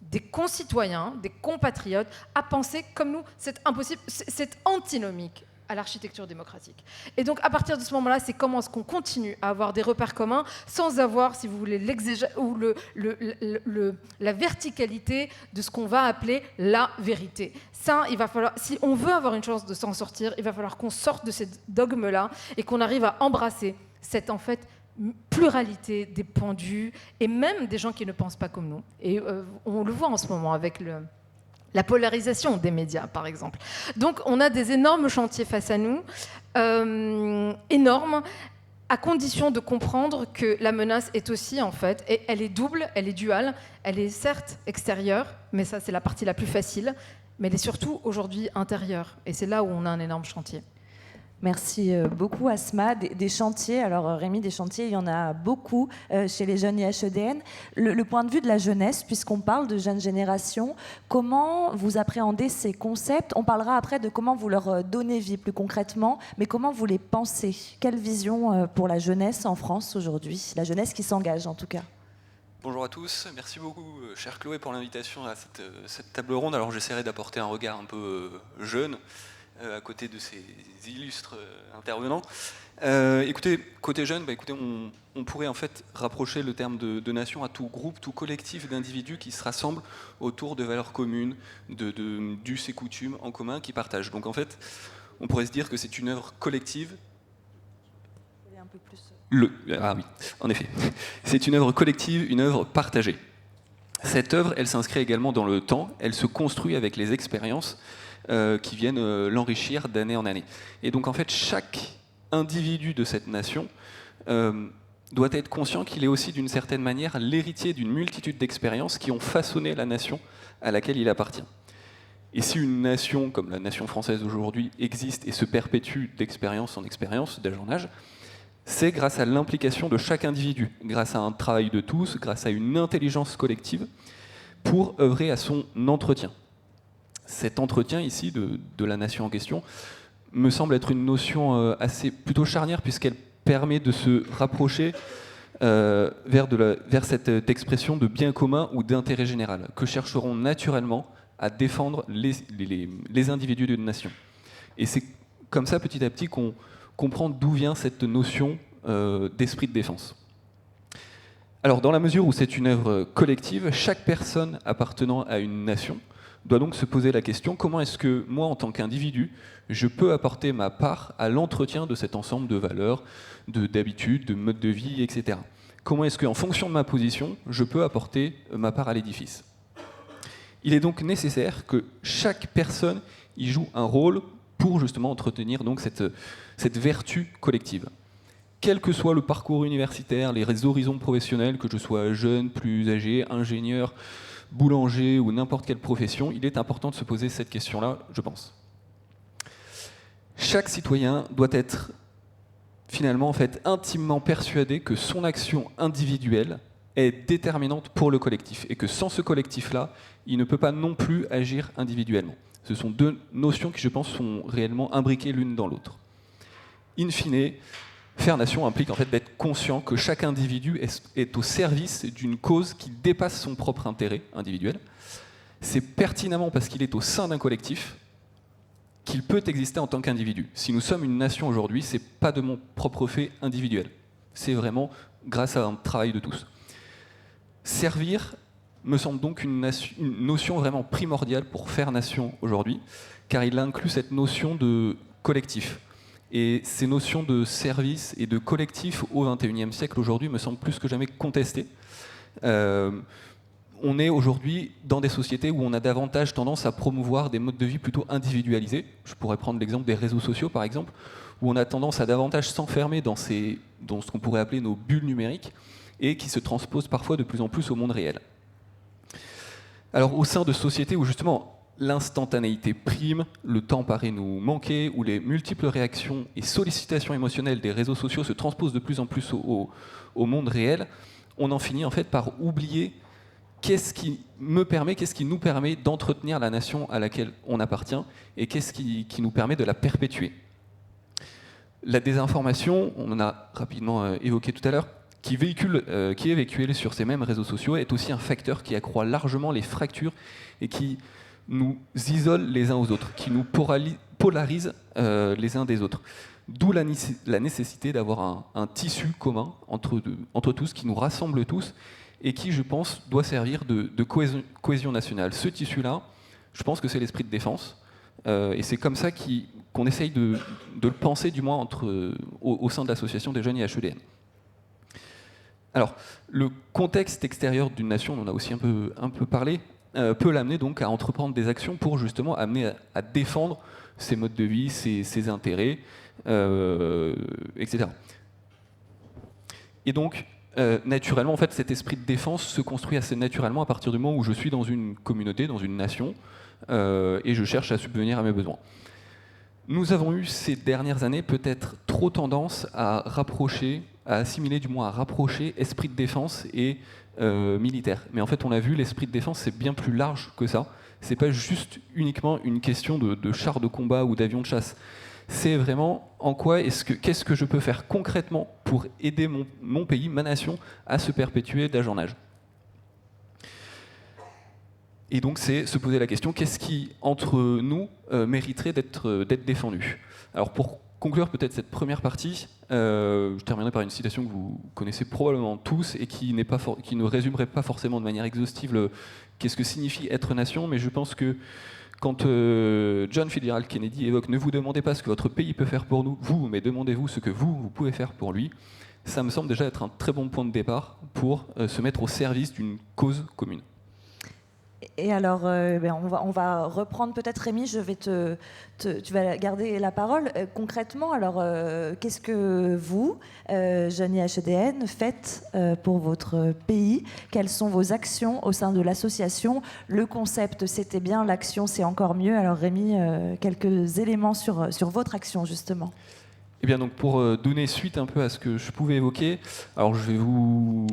des concitoyens, des compatriotes à penser comme nous. C'est impossible, c'est antinomique à l'architecture démocratique. Et donc, à partir de ce moment-là, c'est comment est-ce qu'on continue à avoir des repères communs sans avoir, si vous voulez, ou la verticalité de ce qu'on va appeler la vérité. Ça, il va falloir, si on veut avoir une chance de s'en sortir, il va falloir qu'on sorte de ces dogmes-là et qu'on arrive à embrasser cette, en fait, pluralité des points de vue et même des gens qui ne pensent pas comme nous. Et on le voit en ce moment avec la polarisation des médias, par exemple. Donc, on a des énormes chantiers face à nous, énormes, à condition de comprendre que la menace est aussi, en fait, et elle est double, elle est duale, elle est certes extérieure, mais ça, c'est la partie la plus facile, mais elle est surtout, aujourd'hui, intérieure. Et c'est là où on a un énorme chantier. Merci beaucoup, Asma. Des chantiers, alors Rémi, des chantiers, il y en a beaucoup chez les jeunes IHEDN. Le point de vue de la jeunesse, puisqu'on parle de jeunes générations, comment vous appréhendez ces concepts ? On parlera après de comment vous leur donnez vie plus concrètement, mais comment vous les pensez ? Quelle vision pour la jeunesse en France aujourd'hui ? La jeunesse qui s'engage, en tout cas. Bonjour à tous, merci beaucoup, chère Chloé, pour l'invitation à cette table ronde. Alors j'essaierai d'apporter un regard un peu jeune, à côté de ces illustres intervenants. Écoutez, côté jeune, on pourrait en fait rapprocher le terme de nation à tout groupe, tout collectif d'individus qui se rassemblent autour de valeurs communes, d'us et coutumes en commun qui partagent. Donc en fait, on pourrait se dire que c'est une œuvre collective. Un peu plus. Ah oui, en effet. C'est une œuvre collective, une œuvre partagée. Cette œuvre, elle s'inscrit également dans le temps, elle se construit avec les expériences qui viennent l'enrichir d'année en année. Et donc en fait, chaque individu de cette nation doit être conscient qu'il est aussi d'une certaine manière l'héritier d'une multitude d'expériences qui ont façonné la nation à laquelle il appartient. Et si une nation comme la nation française aujourd'hui existe et se perpétue d'expérience en expérience, d'âge en âge, c'est grâce à l'implication de chaque individu, grâce à un travail de tous, grâce à une intelligence collective pour œuvrer à son entretien. Cet entretien ici de la nation en question me semble être une notion plutôt charnière puisqu'elle permet de se rapprocher vers cette expression de bien commun ou d'intérêt général que chercheront naturellement à défendre les individus d'une nation. Et c'est comme ça petit à petit qu'on comprendre d'où vient cette notion d'esprit de défense. Alors, dans la mesure où c'est une œuvre collective, chaque personne appartenant à une nation doit donc se poser la question, comment est-ce que moi, en tant qu'individu, je peux apporter ma part à l'entretien de cet ensemble de valeurs, d'habitudes, de modes de vie, etc. Comment est-ce qu'en fonction de ma position, je peux apporter ma part à l'édifice? Il est donc nécessaire que chaque personne y joue un rôle pour justement entretenir donc cette vertu collective. Quel que soit le parcours universitaire, les horizons professionnels, que je sois jeune, plus âgé, ingénieur, boulanger ou n'importe quelle profession, il est important de se poser cette question-là, je pense. Chaque citoyen doit être finalement en fait intimement persuadé que son action individuelle est déterminante pour le collectif et que sans ce collectif-là, il ne peut pas non plus agir individuellement. Ce sont deux notions qui, je pense, sont réellement imbriquées l'une dans l'autre. In fine, faire nation implique en fait d'être conscient que chaque individu est au service d'une cause qui dépasse son propre intérêt individuel. C'est pertinemment parce qu'il est au sein d'un collectif qu'il peut exister en tant qu'individu. Si nous sommes une nation aujourd'hui, c'est pas de mon propre fait individuel. C'est vraiment grâce à un travail de tous. Servir me semble donc une notion vraiment primordiale pour faire nation aujourd'hui, car il inclut cette notion de collectif. Et ces notions de service et de collectif au XXIe siècle, aujourd'hui, me semblent plus que jamais contestées. On est aujourd'hui dans des sociétés où on a davantage tendance à promouvoir des modes de vie plutôt individualisés. Je pourrais prendre l'exemple des réseaux sociaux, par exemple, où on a tendance à davantage s'enfermer dans ce qu'on pourrait appeler nos bulles numériques, et qui se transposent parfois de plus en plus au monde réel. Alors, au sein de sociétés où, justement, l'instantanéité prime, le temps paraît nous manquer, où les multiples réactions et sollicitations émotionnelles des réseaux sociaux se transposent de plus en plus au monde réel, on en finit en fait par oublier qu'est-ce qui nous permet d'entretenir la nation à laquelle on appartient et qu'est-ce qui nous permet de la perpétuer. La désinformation, on en a rapidement évoqué tout à l'heure, qui est véhiculée sur ces mêmes réseaux sociaux, est aussi un facteur qui accroît largement les fractures et qui nous isole les uns aux autres, qui nous polarise les uns des autres. D'où la nécessité d'avoir un tissu commun entre tous, qui nous rassemble tous, et qui, je pense, doit servir de cohésion nationale. Ce tissu-là, je pense que c'est l'esprit de défense, et c'est comme ça qu'on essaye de le penser, du moins au sein de l'association des jeunes IHEDN. Alors, le contexte extérieur d'une nation, on en a aussi un peu parlé, peut l'amener donc à entreprendre des actions pour justement amener à défendre ses modes de vie, ses intérêts, etc. Et donc, naturellement, en fait, cet esprit de défense se construit assez naturellement à partir du moment où je suis dans une communauté, dans une nation, et je cherche à subvenir à mes besoins. Nous avons eu ces dernières années peut-être trop tendance à assimiler esprit de défense et militaire. Mais en fait, on l'a vu, l'esprit de défense, c'est bien plus large que ça. C'est pas juste uniquement une question de chars de combat ou d'avions de chasse. C'est vraiment qu'est-ce que je peux faire concrètement pour aider mon pays, ma nation, à se perpétuer d'âge en âge. Et donc, c'est se poser la question, qu'est-ce qui, entre nous, mériterait d'être défendu? Alors, pour conclure peut-être cette première partie, je terminerai par une citation que vous connaissez probablement tous et qui ne résumerait pas forcément de manière exhaustive qu'est-ce que signifie être nation, mais je pense que quand John Fitzgerald Kennedy évoque « Ne vous demandez pas ce que votre pays peut faire pour vous, mais demandez-vous ce que vous pouvez faire pour lui », ça me semble déjà être un très bon point de départ pour se mettre au service d'une cause commune. Et alors, on va reprendre peut-être, Rémi, tu vas garder la parole. Concrètement, alors, qu'est-ce que vous, jeunes IHEDN, faites pour votre pays? Quelles sont vos actions au sein de l'association? Le concept, c'était bien, l'action, c'est encore mieux. Alors, Rémi, quelques éléments sur votre action, justement. Eh bien, donc, pour donner suite un peu à ce que je pouvais évoquer, alors je vais vous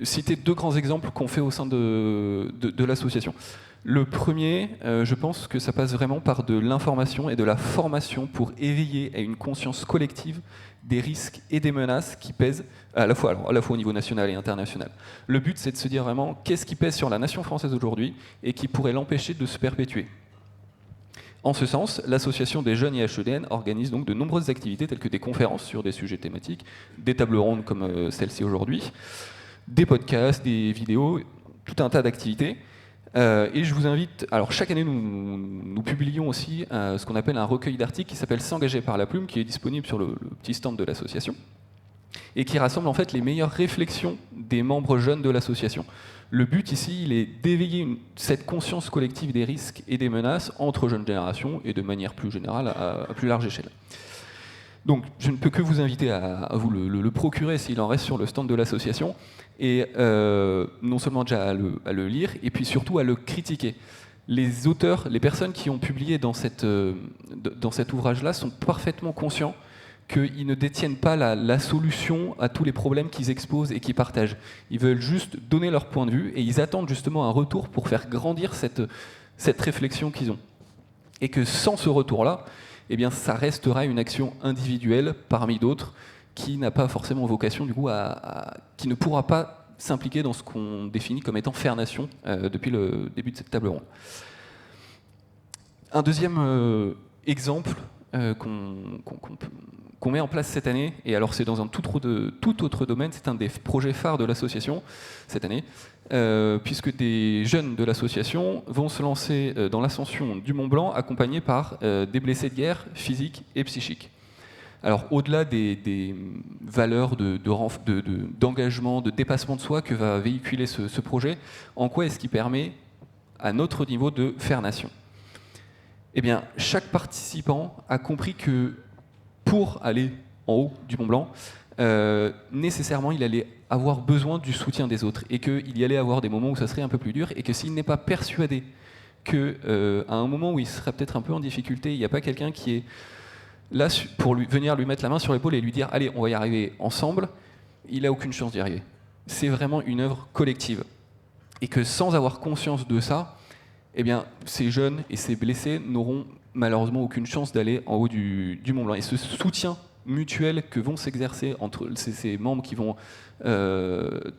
citer deux grands exemples qu'on fait au sein de l'association. Le premier, je pense que ça passe vraiment par de l'information et de la formation pour éveiller à une conscience collective des risques et des menaces qui pèsent à la fois au niveau national et international. Le but, c'est de se dire vraiment qu'est-ce qui pèse sur la nation française aujourd'hui et qui pourrait l'empêcher de se perpétuer. En ce sens, l'association des jeunes IHEDN organise donc de nombreuses activités telles que des conférences sur des sujets thématiques, des tables rondes comme celle-ci aujourd'hui, des podcasts, des vidéos, tout un tas d'activités. Et je vous invite, alors chaque année nous publions aussi ce qu'on appelle un recueil d'articles qui s'appelle S'engager par la plume, qui est disponible sur le petit stand de l'association, et qui rassemble en fait les meilleures réflexions des membres jeunes de l'association. Le but ici, il est d'éveiller cette conscience collective des risques et des menaces entre jeunes générations et de manière plus générale à plus large échelle. Donc je ne peux que vous inviter à vous le procurer s'il en reste sur le stand de l'association, et non seulement déjà à le lire, et puis surtout à le critiquer. Les auteurs, les personnes qui ont publié dans cet ouvrage-là sont parfaitement conscients qu'ils ne détiennent pas la solution à tous les problèmes qu'ils exposent et qu'ils partagent. Ils veulent juste donner leur point de vue et ils attendent justement un retour pour faire grandir cette réflexion qu'ils ont. Et que sans ce retour-là, eh bien, ça restera une action individuelle parmi d'autres qui n'a pas forcément vocation, du coup, qui ne pourra pas s'impliquer dans ce qu'on définit comme étant faire nation depuis le début de cette table ronde. Un deuxième exemple qu'on met en place cette année, et alors c'est dans un tout autre domaine, c'est un des projets phares de l'association cette année, puisque des jeunes de l'association vont se lancer dans l'ascension du Mont Blanc accompagnés par des blessés de guerre physiques et psychiques. Alors au-delà des valeurs d'engagement, de dépassement de soi que va véhiculer ce projet, en quoi est-ce qu'il permet à notre niveau de faire nation ? Eh bien, chaque participant a compris que pour aller en haut du Mont Blanc, nécessairement il allait avoir besoin du soutien des autres et qu'il y allait avoir des moments où ça serait un peu plus dur et que s'il n'est pas persuadé qu'à un moment où il serait peut-être un peu en difficulté, il n'y a pas quelqu'un qui est là pour venir lui mettre la main sur l'épaule et lui dire « Allez, on va y arriver ensemble », il n'a aucune chance d'y arriver. C'est vraiment une œuvre collective. Et que sans avoir conscience de ça, eh bien, ces jeunes et ces blessés n'auront malheureusement aucune chance d'aller en haut du Mont Blanc. Et ce soutien mutuel que vont s'exercer entre ces membres qui vont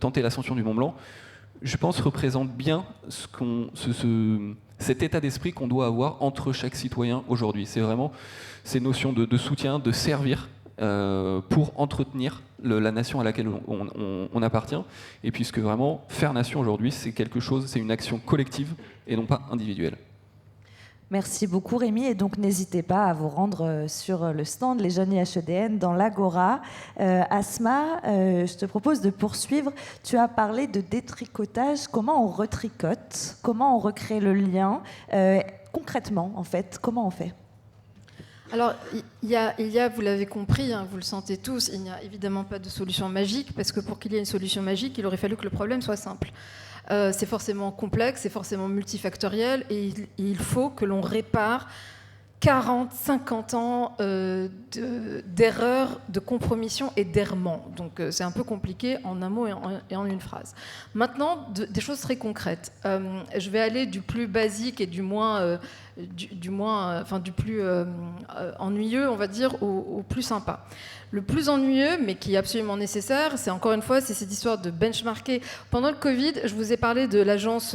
tenter l'ascension du Mont Blanc, je pense représente bien cet état d'esprit qu'on doit avoir entre chaque citoyen aujourd'hui. C'est vraiment ces notions de soutien, de servir pour entretenir la nation à laquelle on appartient. Et puisque vraiment, faire nation aujourd'hui, c'est quelque chose, c'est une action collective et non pas individuelle. Merci beaucoup Rémi, et donc n'hésitez pas à vous rendre sur le stand Les Jeunes IHEDN dans l'Agora. Asma, je te propose de poursuivre. Tu as parlé de détricotage, comment on retricote, comment on recrée le lien, concrètement en fait, comment on fait ? Alors, il y a, vous l'avez compris, hein, vous le sentez tous, il n'y a évidemment pas de solution magique, parce que pour qu'il y ait une solution magique, il aurait fallu que le problème soit simple. C'est forcément complexe, c'est forcément multifactoriel, et il faut que l'on répare 40, 50 ans d'erreurs, de compromission et d'errement. Donc c'est un peu compliqué en un mot et en une phrase. Maintenant, des choses très concrètes. Je vais aller du plus basique et du plus ennuyeux, on va dire, au plus sympa. Le plus ennuyeux, mais qui est absolument nécessaire, c'est encore une fois, c'est cette histoire de benchmarker. Pendant le Covid, je vous ai parlé de l'agence...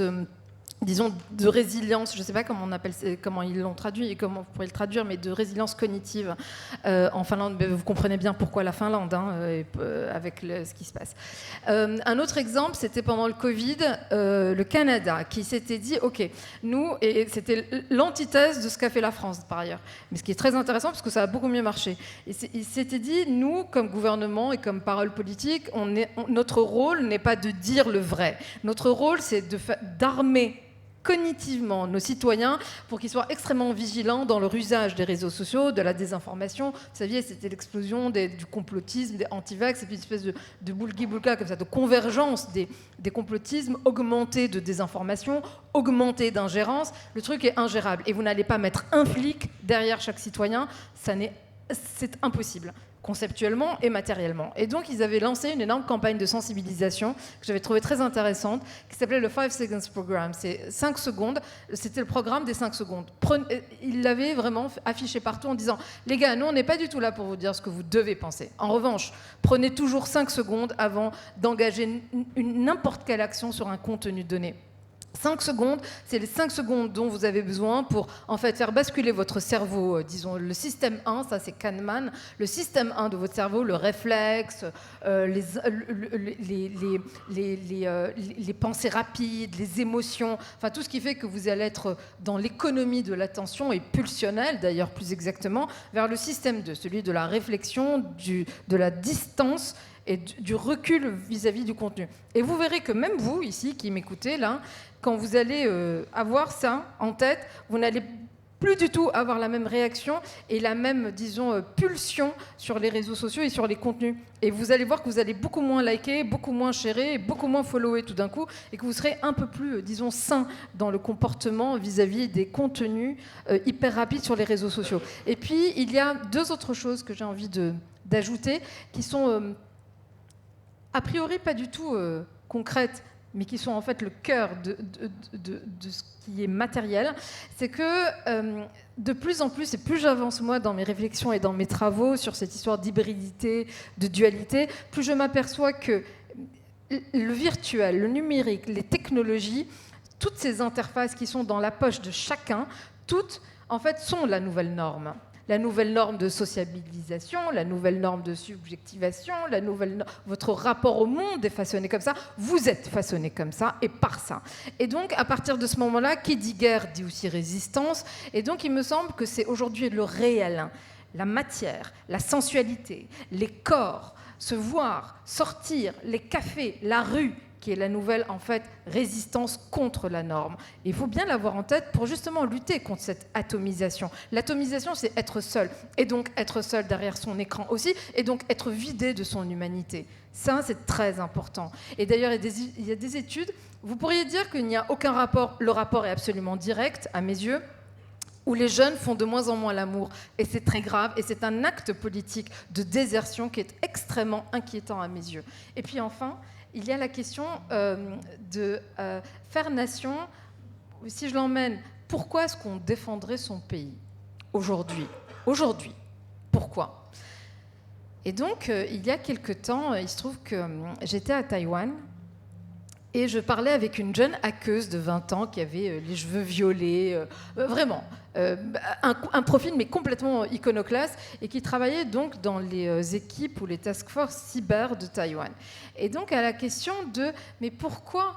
disons, de résilience, je ne sais pas comment ils l'ont traduit et comment vous pourrez le traduire, mais de résilience cognitive en Finlande. Vous comprenez bien pourquoi la Finlande, avec ce qui se passe. Un autre exemple, c'était pendant le Covid, le Canada, qui s'était dit, OK, nous, et c'était l'antithèse de ce qu'a fait la France, par ailleurs, mais ce qui est très intéressant, parce que ça a beaucoup mieux marché. Il s'était dit, nous, comme gouvernement et comme parole politique, notre rôle n'est pas de dire le vrai. Notre rôle, c'est d'armer cognitivement nos citoyens pour qu'ils soient extrêmement vigilants dans leur usage des réseaux sociaux, de la désinformation. Vous saviez, c'était l'explosion du complotisme, des anti-vax, et puis une espèce de boulgui-boulga comme ça, de convergence des complotismes augmentés de désinformation, augmentés d'ingérence. Le truc est ingérable. Et vous n'allez pas mettre un flic derrière chaque citoyen, c'est impossible, conceptuellement et matériellement. Et donc, ils avaient lancé une énorme campagne de sensibilisation que j'avais trouvée très intéressante, qui s'appelait le 5 Seconds Program. C'est 5 secondes, c'était le programme des 5 secondes. Ils l'avaient vraiment affiché partout en disant « Les gars, nous, on n'est pas du tout là pour vous dire ce que vous devez penser. En revanche, prenez toujours 5 secondes avant d'engager n'importe quelle action sur un contenu donné. » 5 secondes, c'est les 5 secondes dont vous avez besoin pour en fait faire basculer votre cerveau, disons le système 1, ça c'est Kahneman, le système 1 de votre cerveau, le réflexe, les pensées rapides, les émotions, enfin tout ce qui fait que vous allez être dans l'économie de l'attention et pulsionnelle d'ailleurs plus exactement, vers le système 2, celui de la réflexion, de la distance et du recul vis-à-vis du contenu. Et vous verrez que même vous, ici, qui m'écoutez, là, quand vous allez avoir ça en tête, vous n'allez plus du tout avoir la même réaction et la même, disons, pulsion sur les réseaux sociaux et sur les contenus. Et vous allez voir que vous allez beaucoup moins liker, beaucoup moins sharer, beaucoup moins follower tout d'un coup, et que vous serez un peu plus, disons, sain dans le comportement vis-à-vis des contenus hyper rapides sur les réseaux sociaux. Et puis, il y a 2 autres choses que j'ai envie d'ajouter, qui sont a priori pas du tout concrètes, mais qui sont en fait le cœur de ce qui est matériel, c'est que de plus en plus, et plus j'avance moi dans mes réflexions et dans mes travaux sur cette histoire d'hybridité, de dualité, plus je m'aperçois que le virtuel, le numérique, les technologies, toutes ces interfaces qui sont dans la poche de chacun, toutes en fait sont la nouvelle norme. La nouvelle norme de sociabilisation, la nouvelle norme de subjectivation, votre rapport au monde est façonné comme ça, vous êtes façonné comme ça et par ça. Et donc, à partir de ce moment-là, qui dit guerre dit aussi résistance, et donc il me semble que c'est aujourd'hui le réel, la matière, la sensualité, les corps, se voir, sortir, les cafés, la rue, qui est la nouvelle en fait résistance contre la norme. Et il faut bien l'avoir en tête pour justement lutter contre cette atomisation. L'atomisation, c'est être seul, et donc être seul derrière son écran aussi, et donc être vidé de son humanité. Ça, c'est très important. Et d'ailleurs, il y a des études, vous pourriez dire qu'il n'y a aucun rapport, le rapport est absolument direct, à mes yeux, où les jeunes font de moins en moins l'amour. Et c'est très grave, et c'est un acte politique de désertion qui est extrêmement inquiétant à mes yeux. Et puis enfin, il y a la question de faire nation. Si je l'emmène, pourquoi est-ce qu'on défendrait son pays aujourd'hui ? Aujourd'hui, pourquoi ? Et donc, il y a quelque temps, il se trouve que j'étais à Taïwan et je parlais avec une jeune hackeuse de 20 ans qui avait les cheveux violets, vraiment, un profil mais complètement iconoclaste et qui travaillait donc dans les équipes ou les task force cyber de Taïwan. Et donc à la question de « mais pourquoi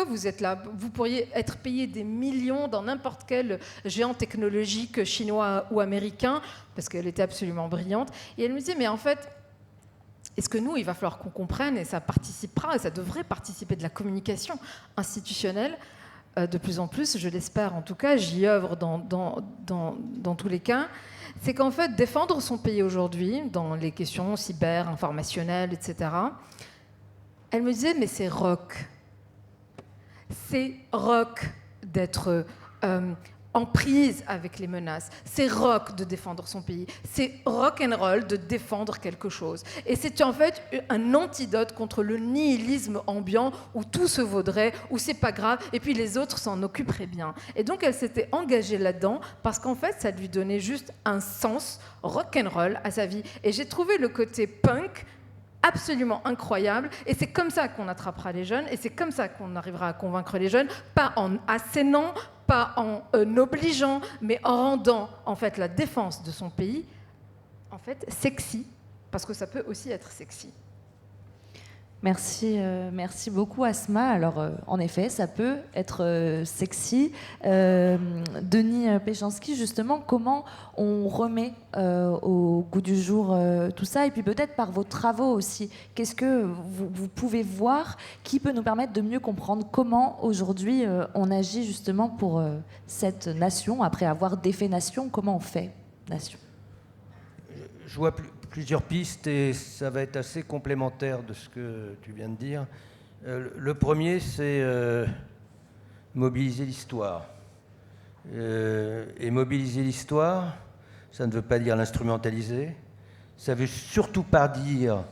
vous êtes là ? Vous pourriez être payé des millions dans n'importe quel géant technologique chinois ou américain », parce qu'elle était absolument brillante. Et elle me disait « mais en fait, est-ce que nous, il va falloir qu'on comprenne, et ça participera, et ça devrait participer de la communication institutionnelle, de plus en plus, je l'espère en tout cas, j'y œuvre dans tous les cas, c'est qu'en fait, défendre son pays aujourd'hui, dans les questions cyber, informationnelles, etc., elle me disait, mais c'est rock. C'est rock d'être en prise avec les menaces. C'est rock de défendre son pays. C'est rock and roll de défendre quelque chose. Et c'est en fait un antidote contre le nihilisme ambiant où tout se vaudrait, où c'est pas grave, et puis les autres s'en occuperaient bien. Et donc elle s'était engagée là-dedans parce qu'en fait ça lui donnait juste un sens rock and roll à sa vie. Et j'ai trouvé le côté punk absolument incroyable, et c'est comme ça qu'on attrapera les jeunes, et c'est comme ça qu'on arrivera à convaincre les jeunes, pas en assénant, pas en obligeant, mais en rendant en fait la défense de son pays en fait sexy, parce que ça peut aussi être sexy. Merci, merci beaucoup Asma. Alors en effet, ça peut être sexy. Denis Péchanski, justement, comment on remet au goût du jour tout ça, et puis peut-être par vos travaux aussi, qu'est-ce que vous pouvez voir qui peut nous permettre de mieux comprendre comment aujourd'hui on agit justement pour cette nation, après avoir défait nation, comment on fait nation ? Je vois plusieurs pistes et ça va être assez complémentaire de ce que tu viens de dire. Le premier, c'est mobiliser l'histoire. Et mobiliser l'histoire, ça ne veut pas dire l'instrumentaliser, ça ne veut surtout pas dire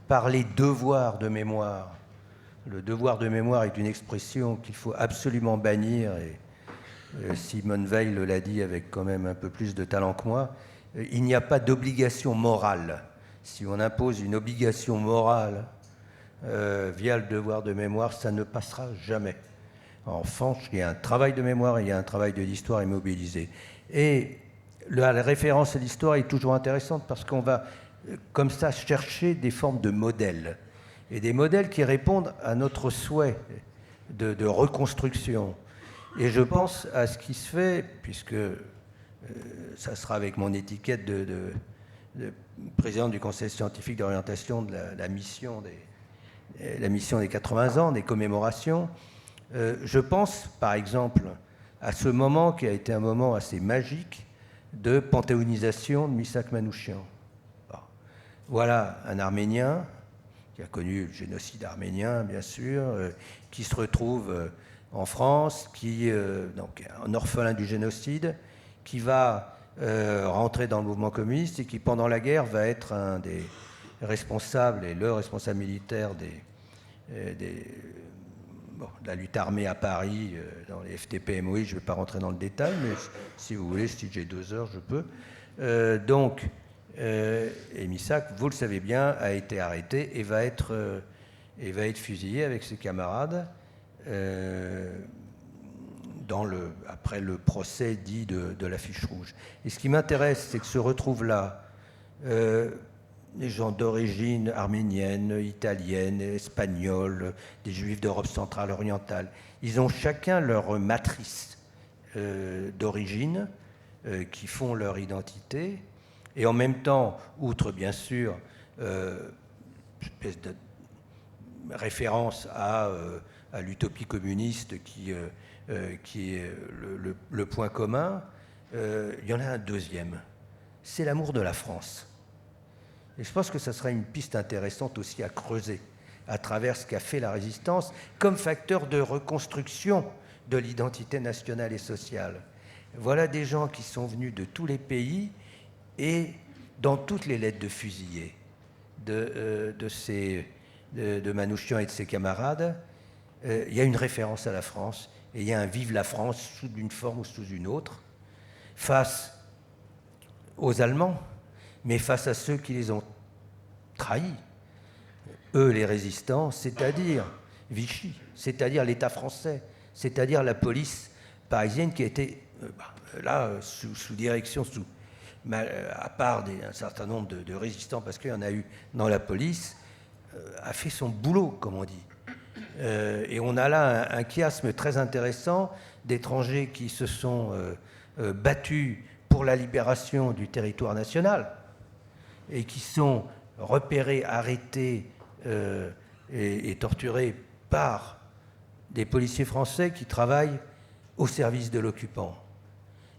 parler devoir de mémoire. Le devoir de mémoire est une expression qu'il faut absolument bannir, et Simone Veil l'a dit avec quand même un peu plus de talent que moi. Il n'y a pas d'obligation morale. Si on impose une obligation morale via le devoir de mémoire, ça ne passera jamais. En revanche, il y a un travail de mémoire et il y a un travail de l'histoire immobilisé. Et la référence à l'histoire est toujours intéressante parce qu'on va, comme ça, chercher des formes de modèles. Et des modèles qui répondent à notre souhait de reconstruction. Et je pense à ce qui se fait, puisque ça sera avec mon étiquette de président du Conseil scientifique d'orientation de la mission des 80 ans, des commémorations. Je pense, par exemple, à ce moment qui a été un moment assez magique de panthéonisation de Misak Manouchian. Bon. Voilà un Arménien qui a connu le génocide arménien, bien sûr, qui se retrouve en France, qui donc un orphelin du génocide, qui va rentrer dans le mouvement communiste et qui, pendant la guerre, va être un des responsables et le responsable militaire de la lutte armée à Paris, dans les FTP-MOI. Je ne vais pas rentrer dans le détail, mais si vous voulez, si j'ai 2 heures, je peux. Et Misak, vous le savez bien, a été arrêté et va être fusillé avec ses camarades après le procès dit de l'affiche rouge. Et ce qui m'intéresse, c'est que se retrouvent là des gens d'origine arménienne, italienne, espagnole, des juifs d'Europe centrale, orientale. Ils ont chacun leur matrice d'origine qui font leur identité. Et en même temps, outre bien sûr espèce de référence à l'utopie communiste qui est le point commun, il y en a un deuxième. C'est l'amour de la France. Et je pense que ça sera une piste intéressante aussi à creuser à travers ce qu'a fait la résistance comme facteur de reconstruction de l'identité nationale et sociale. Voilà des gens qui sont venus de tous les pays et dans toutes les lettres de fusillés de Manouchian et de ses camarades, il y a une référence à la France et il y a un vive la France sous une forme ou sous une autre, face aux Allemands, mais face à ceux qui les ont trahis, eux les résistants, c'est-à-dire Vichy, c'est-à-dire l'État français, c'est-à-dire la police parisienne qui a été là sous direction, à part un certain nombre de résistants, parce qu'il y en a eu dans la police, a fait son boulot, comme on dit. Et on a là un chiasme très intéressant d'étrangers qui se sont battus pour la libération du territoire national et qui sont repérés, arrêtés et torturés par des policiers français qui travaillent au service de l'occupant.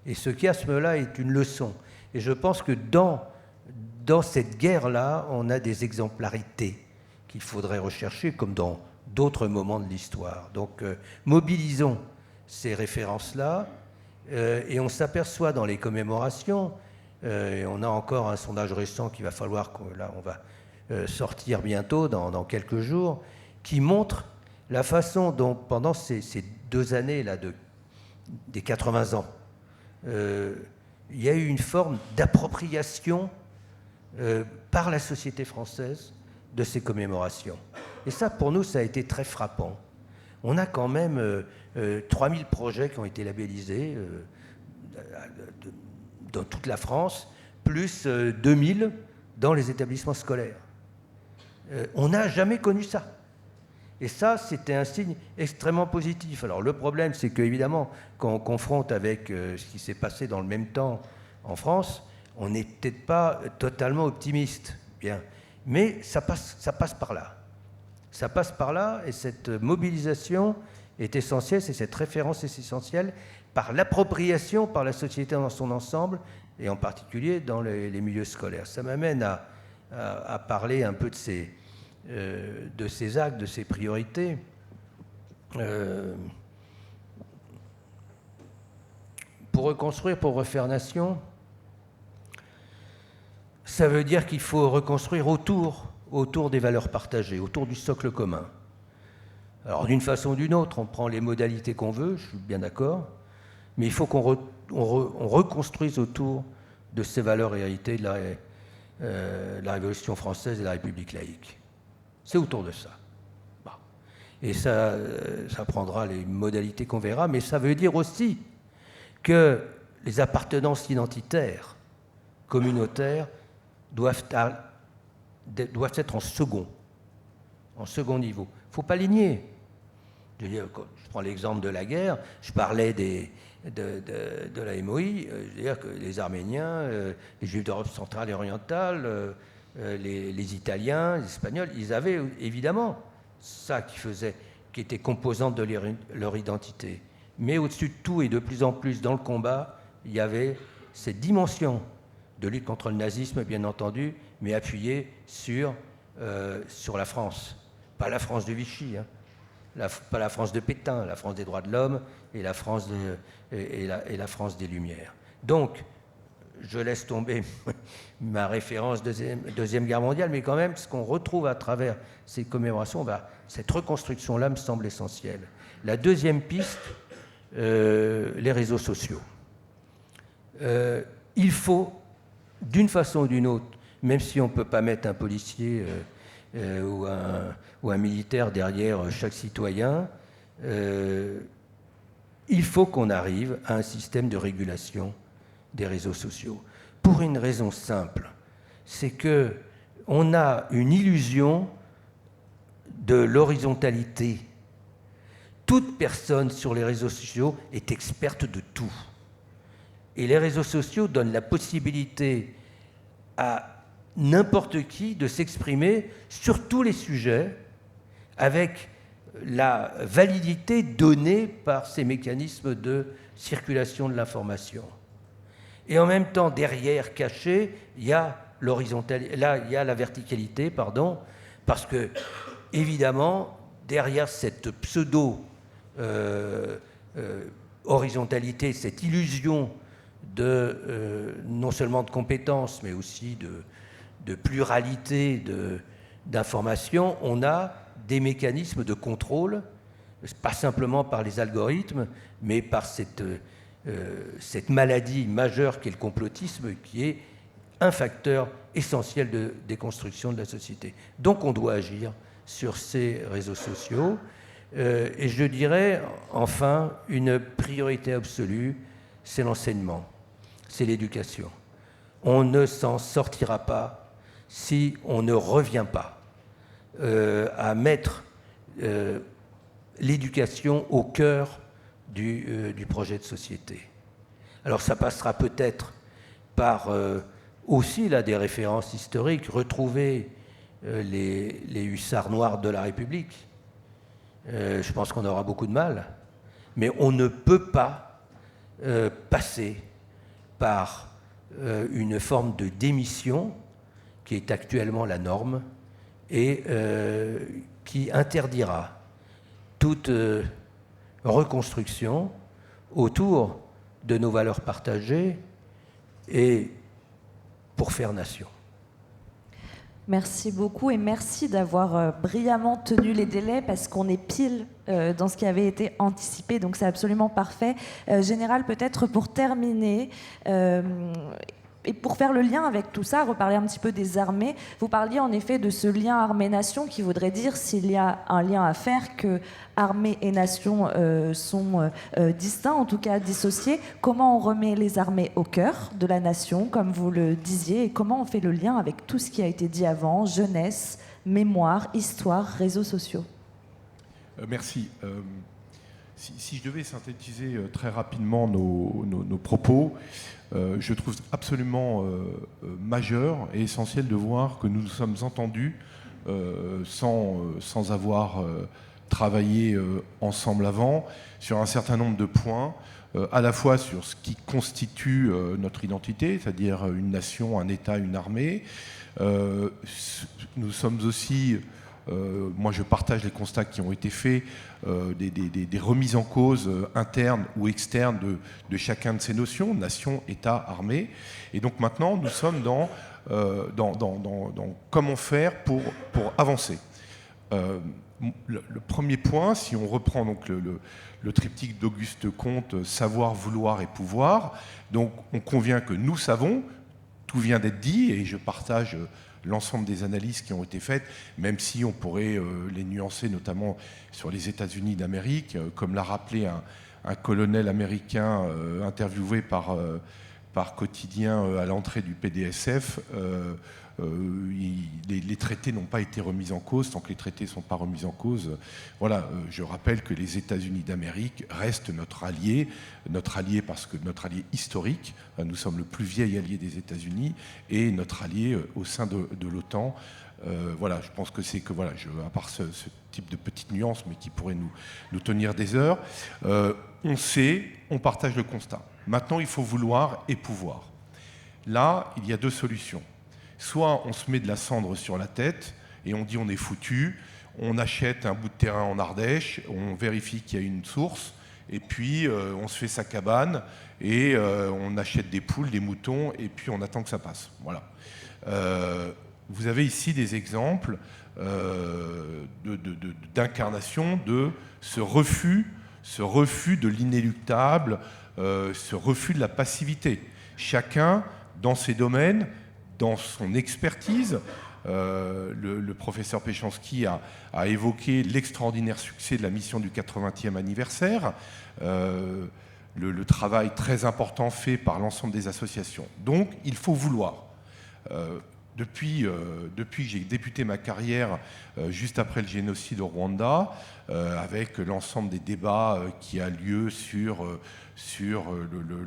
Et ce chiasme-là est une leçon. Et je pense que dans cette guerre-là, on a des exemplarités qu'il faudrait rechercher, comme dans d'autres moments de l'histoire. Donc, mobilisons ces références-là, et on s'aperçoit dans les commémorations, et on a encore un sondage récent qu'il va falloir, là, on va sortir bientôt, dans quelques jours, qui montre la façon dont, pendant ces 2 années-là des 80 ans, il y a eu une forme d'appropriation par la société française de ces commémorations. Et ça, pour nous, ça a été très frappant. On a quand même 3000 projets qui ont été labellisés dans toute la France, plus 2000 dans les établissements scolaires. On n'a jamais connu ça. Et ça, c'était un signe extrêmement positif. Alors le problème, c'est qu'évidemment, quand on confronte avec ce qui s'est passé dans le même temps en France, on n'est peut-être pas totalement optimiste. Bien. Mais ça passe par là. Ça passe par là, et cette mobilisation est essentielle, c'est cette référence est essentielle, par l'appropriation par la société dans son ensemble, et en particulier dans les milieux scolaires. Ça m'amène à parler un peu de ces actes, de ces priorités. Pour reconstruire, pour refaire nation, ça veut dire qu'il faut reconstruire autour des valeurs partagées, autour du socle commun. Alors d'une façon ou d'une autre, on prend les modalités qu'on veut, je suis bien d'accord, mais il faut qu'on reconstruise autour de ces valeurs héritées de la Révolution française et de la République laïque. C'est autour de ça. Bon. Et ça prendra les modalités qu'on verra, mais ça veut dire aussi que les appartenances identitaires, communautaires, doivent être en second niveau. Il ne faut pas les nier. Je prends l'exemple de la guerre, je parlais de la MOI, je veux dire que les Arméniens, les Juifs d'Europe centrale et orientale, les Italiens, les Espagnols, ils avaient évidemment ça qui était composante de leur identité. Mais au-dessus de tout et de plus en plus dans le combat, il y avait cette dimension de lutte contre le nazisme, bien entendu, mais appuyée sur la France. Pas la France de Vichy, hein. Pas la France de Pétain, la France des droits de l'homme et la France des Lumières. Donc, je laisse tomber ma référence Deuxième Guerre mondiale, mais quand même, ce qu'on retrouve à travers ces commémorations, cette reconstruction-là me semble essentielle. La deuxième piste, les réseaux sociaux. Il faut, d'une façon ou d'une autre, même si on ne peut pas mettre un policier ou un militaire derrière chaque citoyen, il faut qu'on arrive à un système de régulation des réseaux sociaux. Pour une raison simple, c'est qu'on a une illusion de l'horizontalité. Toute personne sur les réseaux sociaux est experte de tout. Et les réseaux sociaux donnent la possibilité à n'importe qui de s'exprimer sur tous les sujets avec la validité donnée par ces mécanismes de circulation de l'information. Et en même temps, derrière, caché, il y a la verticalité, parce que, évidemment, derrière cette pseudo-horizontalité, cette illusion non seulement de compétences, mais aussi de pluralité d'informations, on a des mécanismes de contrôle, pas simplement par les algorithmes, mais par cette maladie majeure qu'est le complotisme, qui est un facteur essentiel de déconstruction de la société. Donc on doit agir sur ces réseaux sociaux. Et je dirais, enfin, une priorité absolue, c'est l'enseignement, c'est l'éducation. On ne s'en sortira pas si on ne revient pas à mettre l'éducation au cœur du projet de société. Alors ça passera peut-être par aussi là, des références historiques, retrouver les hussards noirs de la République. Je pense qu'on aura beaucoup de mal, mais on ne peut pas passer par une forme de démission qui est actuellement la norme et qui interdira toute reconstruction autour de nos valeurs partagées et pour faire nation. Merci beaucoup et merci d'avoir brillamment tenu les délais parce qu'on est pile dans ce qui avait été anticipé, donc c'est absolument parfait. Général, peut-être pour terminer, et pour faire le lien avec tout ça, reparler un petit peu des armées, vous parliez en effet de ce lien armée-nation qui voudrait dire, s'il y a un lien à faire, que armée et nation sont distincts, en tout cas dissociés. Comment on remet les armées au cœur de la nation, comme vous le disiez, et comment on fait le lien avec tout ce qui a été dit avant, jeunesse, mémoire, histoire, réseaux sociaux? Merci. Si je devais synthétiser très rapidement nos propos, je trouve absolument majeur et essentiel de voir que nous nous sommes entendus sans avoir travaillé ensemble avant sur un certain nombre de points, à la fois sur ce qui constitue notre identité, c'est-à-dire une nation, un État, une armée. Nous sommes aussi... moi, je partage les constats qui ont été faits, des remises en cause internes ou externes de chacun de ces notions, nation, État, armée. Et donc maintenant, nous sommes dans comment faire pour avancer. Le premier point, si on reprend donc le triptyque d'Auguste Comte, savoir, vouloir et pouvoir, donc on convient que nous savons, tout vient d'être dit, et je partage l'ensemble des analyses qui ont été faites, même si on pourrait les nuancer, notamment sur les États-Unis d'Amérique, comme l'a rappelé un colonel américain interviewé par Quotidien à l'entrée du PDSF. Les traités n'ont pas été remis en cause. Tant que les traités ne sont pas remis en cause, voilà, je rappelle que les États-Unis d'Amérique restent notre allié parce que notre allié historique, nous sommes le plus vieil allié des États-Unis et notre allié au sein de l'OTAN. Voilà, je pense que c'est que, voilà, à part ce type de petites nuances, mais qui pourraient nous tenir des heures, on sait, on partage le constat. Maintenant, il faut vouloir et pouvoir. Là, il y a deux solutions. Soit on se met de la cendre sur la tête et on dit on est foutu, on achète un bout de terrain en Ardèche, on vérifie qu'il y a une source, et puis on se fait sa cabane, et on achète des poules, des moutons, et puis on attend que ça passe. Voilà. Vous avez ici des exemples d'incarnation de ce refus de l'inéluctable, ce refus de la passivité. Chacun, dans ses domaines, dans son expertise, le professeur Péchanski a évoqué l'extraordinaire succès de la mission du 80e anniversaire, le travail très important fait par l'ensemble des associations. Donc, il faut vouloir. Depuis que j'ai débuté ma carrière juste après le génocide au Rwanda, avec l'ensemble des débats qui a lieu sur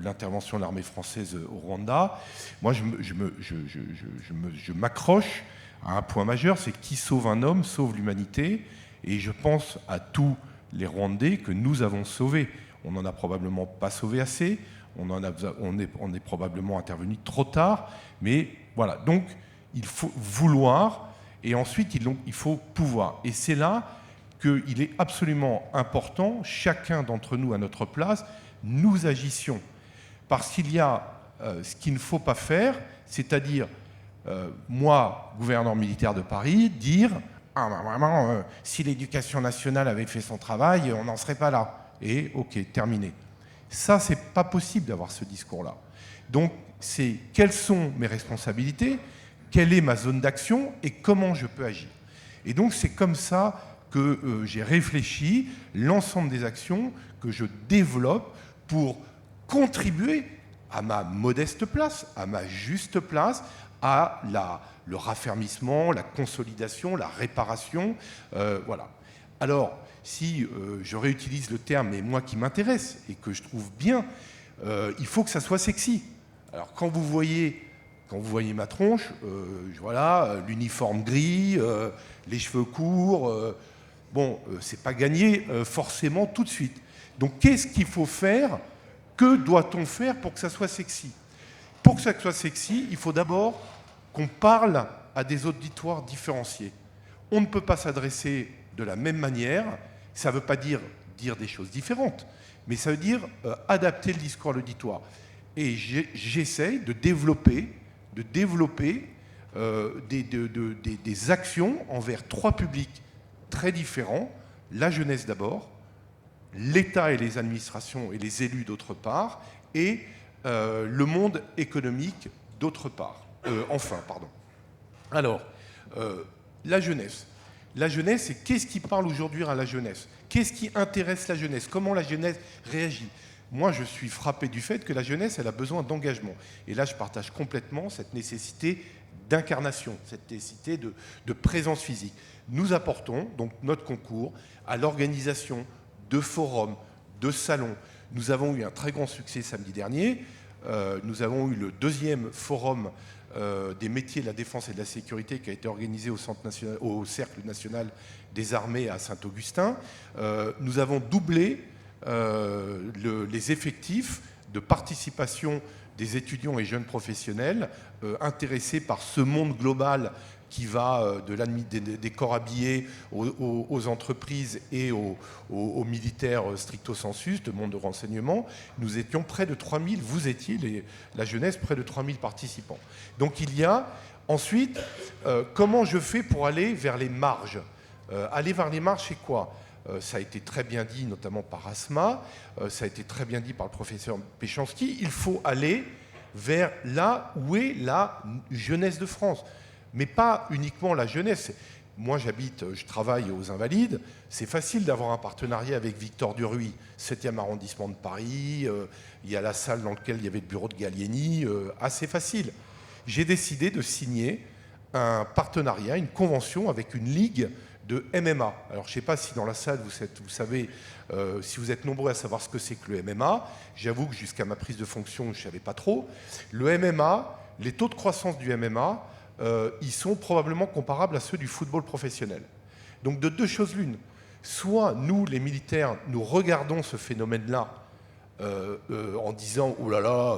l'intervention de l'armée française au Rwanda, moi je m'accroche à un point majeur, c'est qui sauve un homme sauve l'humanité, et je pense à tous les Rwandais que nous avons sauvés. On n'en a probablement pas sauvé assez, on est probablement intervenu trop tard, mais voilà, donc il faut vouloir, et ensuite il faut pouvoir. Et c'est là qu'il est absolument important, chacun d'entre nous à notre place, nous agissions. Parce qu'il y a ce qu'il ne faut pas faire, c'est-à-dire, moi, gouverneur militaire de Paris, dire « Ah, ben vraiment, si l'éducation nationale avait fait son travail, on n'en serait pas là. » Et ok, terminé. Ça, c'est pas possible d'avoir ce discours-là. Donc, c'est quelles sont mes responsabilités, quelle est ma zone d'action et comment je peux agir. Et donc, c'est comme ça que j'ai réfléchi l'ensemble des actions que je développe pour contribuer à ma modeste place, à ma juste place, à le raffermissement, la consolidation, la réparation. Voilà. Alors, si je réutilise le terme, mais moi qui m'intéresse et que je trouve bien, il faut que ça soit sexy. Alors, quand vous voyez ma tronche, voilà, l'uniforme gris, les cheveux courts, c'est pas gagné forcément tout de suite. Donc, qu'est-ce qu'il faut faire? Que doit-on faire pour que ça soit sexy? Pour que ça soit sexy, il faut d'abord qu'on parle à des auditoires différenciés. On ne peut pas s'adresser de la même manière. Ça ne veut pas dire des choses différentes, mais ça veut dire adapter le discours à l'auditoire. Et j'essaye de développer des actions envers trois publics très différents. La jeunesse d'abord, l'État et les administrations et les élus d'autre part, et le monde économique d'autre part. Alors, la jeunesse. La jeunesse, c'est qu'est-ce qui parle aujourd'hui à la jeunesse? Qu'est-ce qui intéresse la jeunesse? Comment la jeunesse réagit? Moi, je suis frappé du fait que la jeunesse, elle a besoin d'engagement. Et là, je partage complètement cette nécessité d'incarnation, cette nécessité de présence physique. Nous apportons donc notre concours à l'organisation de forums, de salons. Nous avons eu un très grand succès samedi dernier. Nous avons eu le 2e forum des métiers de la défense et de la sécurité qui a été organisé au Cercle national des armées à Saint-Augustin. Nous avons doublé les effectifs de participation des étudiants et jeunes professionnels intéressés par ce monde global qui va des corps habillés aux entreprises et aux militaires stricto sensu, de monde de renseignement. Nous étions près de 3000, vous étiez, la jeunesse, près de 3000 participants. Donc il y a ensuite, comment je fais pour aller vers les marges? Aller vers les marges, c'est quoi? Ça a été très bien dit, notamment par Asma, ça a été très bien dit par le professeur Péchanski, il faut aller vers là où est la jeunesse de France. mais pas uniquement la jeunesse. Moi, je travaille aux Invalides. C'est facile d'avoir un partenariat avec Victor Duruy, 7e arrondissement de Paris. Il y a la salle dans laquelle il y avait le bureau de Gallieni. Assez facile. J'ai décidé de signer un partenariat, une convention avec une ligue de MMA. Alors, je ne sais pas si dans la salle, vous savez, si vous êtes nombreux à savoir ce que c'est que le MMA. J'avoue que jusqu'à ma prise de fonction, je ne savais pas trop. Le MMA, les taux de croissance du MMA, ils sont probablement comparables à ceux du football professionnel. Donc de deux choses l'une. Soit nous, les militaires, nous regardons ce phénomène-là en disant « Oh là là,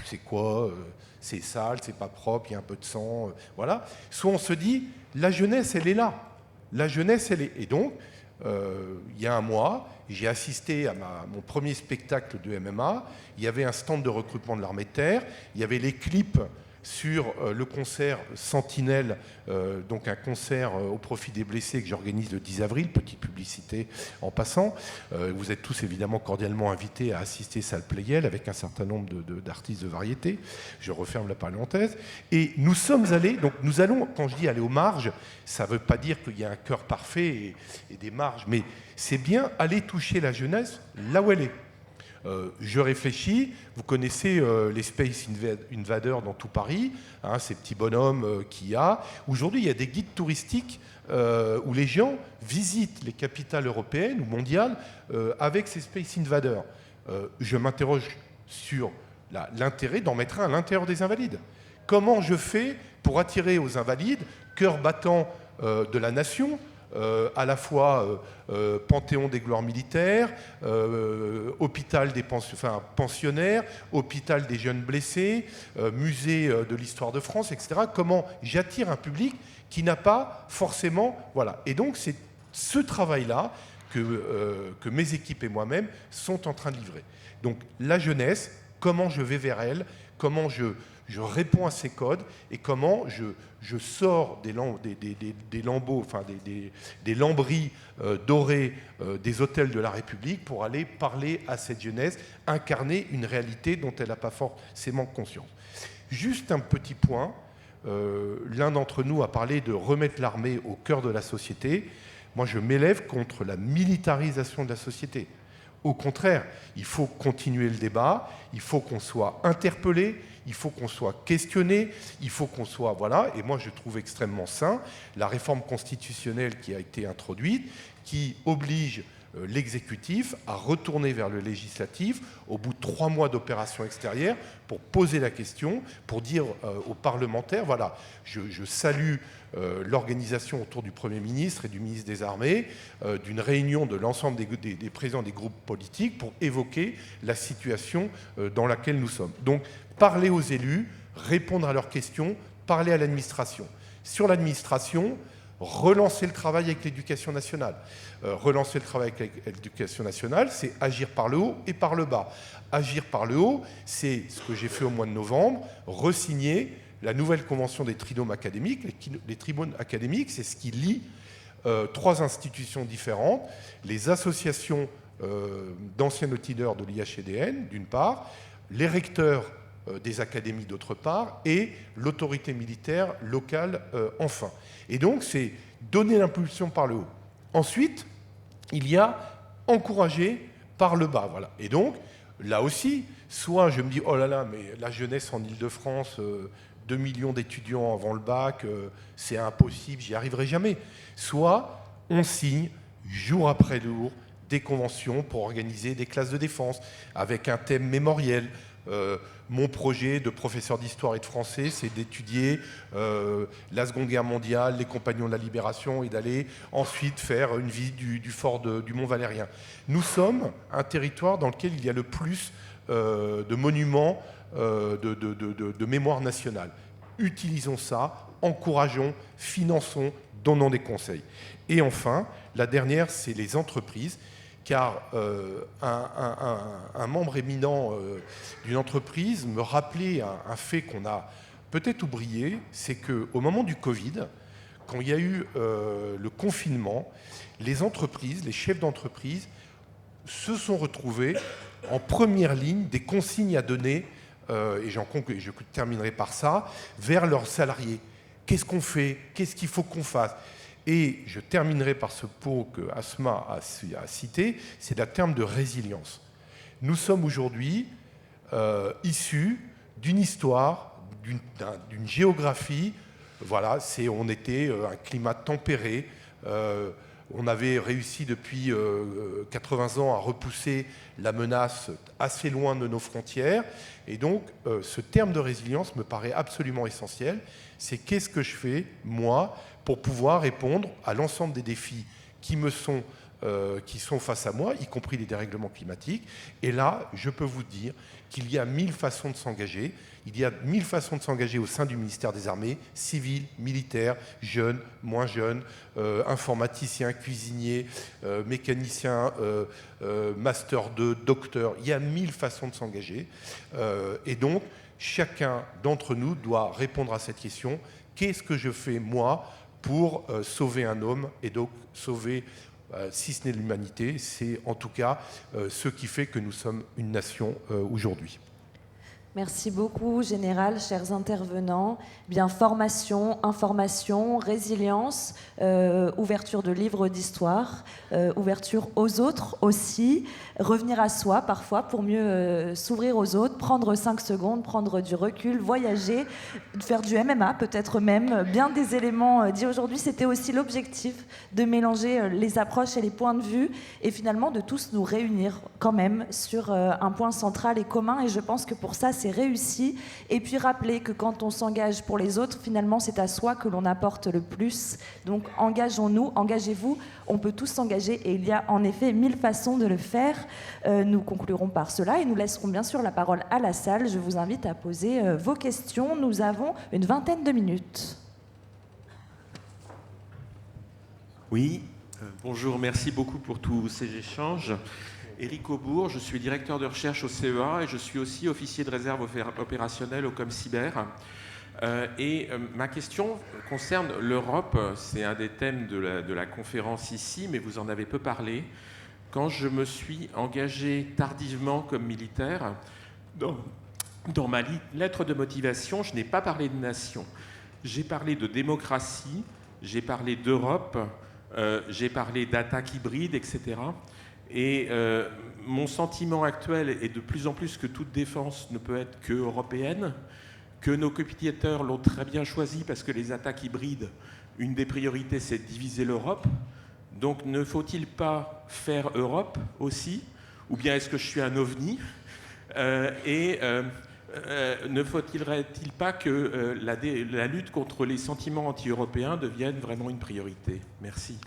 c'est quoi c'est sale, c'est pas propre, il y a un peu de sang. » Voilà. Soit on se dit « La jeunesse, elle est là. La jeunesse, elle est... » Et donc, il y a un mois, j'ai assisté à mon premier spectacle de MMA. Il y avait un stand de recrutement de l'armée de terre. Il y avait les clips sur le concert Sentinelle, donc un concert au profit des blessés que j'organise le 10 avril, petite publicité en passant. Vous êtes tous évidemment cordialement invités à assister salle Pleyel avec un certain nombre d'artistes de variété. Je referme la parenthèse. Et nous sommes allés, donc nous allons, quand je dis aller aux marges, ça ne veut pas dire qu'il y a un cœur parfait et des marges, mais c'est bien aller toucher la jeunesse là où elle est. Je réfléchis, vous connaissez les Space Invaders dans tout Paris, hein, ces petits bonhommes qu'il y a. Aujourd'hui, il y a des guides touristiques où les gens visitent les capitales européennes ou mondiales avec ces Space Invaders. Je m'interroge sur l'intérêt d'en mettre un à l'intérieur des Invalides. Comment je fais pour attirer aux Invalides, cœur battant de la nation, à la fois Panthéon des gloires militaires, hôpital des pensionnaires, hôpital des jeunes blessés, musée de l'histoire de France, etc. Comment j'attire un public qui n'a pas forcément... Voilà. Et donc, c'est ce travail-là que mes équipes et moi-même sont en train de livrer. Donc, la jeunesse, comment je vais vers elle, comment je réponds à ces codes et comment je sors des lambeaux, enfin des lambris dorés des hôtels de la République pour aller parler à cette jeunesse, incarner une réalité dont elle n'a pas forcément conscience. Juste un petit point, l'un d'entre nous a parlé de remettre l'armée au cœur de la société. Moi, je m'élève contre la militarisation de la société. Au contraire, il faut continuer le débat, il faut qu'on soit interpellé, il faut qu'on soit questionné, il faut qu'on soit... Voilà, et moi je trouve extrêmement sain la réforme constitutionnelle qui a été introduite, qui oblige l'exécutif à retourner vers le législatif au bout de 3 mois d'opération extérieure pour poser la question, pour dire aux parlementaires, voilà, je salue l'organisation autour du Premier ministre et du ministre des Armées d'une réunion de l'ensemble des présidents des groupes politiques pour évoquer la situation dans laquelle nous sommes. Donc, parler aux élus, répondre à leurs questions, parler à l'administration. Sur l'administration, relancer le travail avec l'éducation nationale. Relancer le travail avec l'éducation nationale, c'est agir par le haut et par le bas. Agir par le haut, c'est ce que j'ai fait au mois de novembre, re-signer la nouvelle convention des trinômes académiques. Les trinômes académiques, c'est ce qui lie 3 institutions différentes, les associations d'anciens outilleurs de l'IHEDN, d'une part, les recteurs des académies d'autre part, et l'autorité militaire locale enfin. Et donc, c'est donner l'impulsion par le haut. Ensuite, il y a encourager par le bas. Voilà. Et donc, là aussi, soit je me dis, oh là là, mais la jeunesse en Île-de-France, 2 millions d'étudiants avant le bac, c'est impossible, j'y arriverai jamais. Soit on signe, jour après jour, des conventions pour organiser des classes de défense, avec un thème mémoriel. Mon projet de professeur d'histoire et de français, c'est d'étudier la Seconde Guerre mondiale, les Compagnons de la Libération, et d'aller ensuite faire une visite du fort du Mont Valérien. Nous sommes un territoire dans lequel il y a le plus de monuments de mémoire nationale. Utilisons ça, encourageons, finançons, donnons des conseils. Et enfin, la dernière, c'est les entreprises. Car un membre éminent d'une entreprise me rappelait un fait qu'on a peut-être oublié, c'est qu'au moment du Covid, quand il y a eu le confinement, les entreprises, les chefs d'entreprise se sont retrouvés en première ligne des consignes à donner, et je terminerai par ça, vers leurs salariés. qu'est-ce qu'on fait, qu'est-ce qu'il faut qu'on fasse. Et je terminerai par ce point que Asma a cité, c'est le terme de résilience. Nous sommes aujourd'hui issus d'une histoire, d'une géographie. Voilà, on était un climat tempéré. On avait réussi depuis 80 ans à repousser la menace assez loin de nos frontières. Et donc, ce terme de résilience me paraît absolument essentiel. C'est qu'est-ce que je fais, moi, pour pouvoir répondre à l'ensemble des défis qui sont face à moi, y compris les dérèglements climatiques. Et là, je peux vous dire qu'il y a 1000 façons de s'engager. Il y a 1000 façons de s'engager au sein du ministère des Armées, civils, militaires, jeunes, moins jeunes, informaticiens, cuisiniers, mécaniciens, master 2, docteurs. Il y a 1000 façons de s'engager. Et donc, chacun d'entre nous doit répondre à cette question. Qu'est-ce que je fais, moi, pour sauver un homme et donc sauver, si ce n'est l'humanité, c'est en tout cas ce qui fait que nous sommes une nation aujourd'hui. Merci beaucoup, Général, chers intervenants. Bien, formation, information, résilience, ouverture de livres d'histoire, ouverture aux autres aussi, revenir à soi parfois pour mieux s'ouvrir aux autres, prendre 5 secondes, prendre du recul, voyager, faire du MMA peut-être même. Bien des éléments dits aujourd'hui, c'était aussi l'objectif de mélanger les approches et les points de vue et finalement de tous nous réunir quand même sur un point central et commun. Et je pense que pour ça, c'est réussi. Et puis rappeler que quand on s'engage pour les autres, finalement, c'est à soi que l'on apporte le plus. Donc engageons-nous, engagez-vous. On peut tous s'engager et il y a en effet 1000 façons de le faire. Nous conclurons par cela et nous laisserons bien sûr la parole à la salle. Je vous invite à poser vos questions. Nous avons une vingtaine de minutes. Oui, bonjour, merci beaucoup pour tous ces échanges. Éric Aubourg, je suis directeur de recherche au CEA et je suis aussi officier de réserve opérationnelle au ComCyber. Ma question concerne l'Europe. C'est un des thèmes de la conférence ici, mais vous en avez peu parlé. Quand je me suis engagé tardivement comme militaire, dans ma lettre de motivation, je n'ai pas parlé de nation. J'ai parlé de démocratie, j'ai parlé d'Europe, j'ai parlé d'attaques hybrides, etc. Et mon sentiment actuel est de plus en plus que toute défense ne peut être que européenne, que nos compétiteurs l'ont très bien choisi parce que les attaques hybrides, une des priorités, c'est de diviser l'Europe. Donc ne faut-il pas faire Europe aussi? Ou bien est-ce que je suis un ovni? Ne faudrait-il pas que la lutte contre les sentiments anti-européens devienne vraiment une priorité? Merci.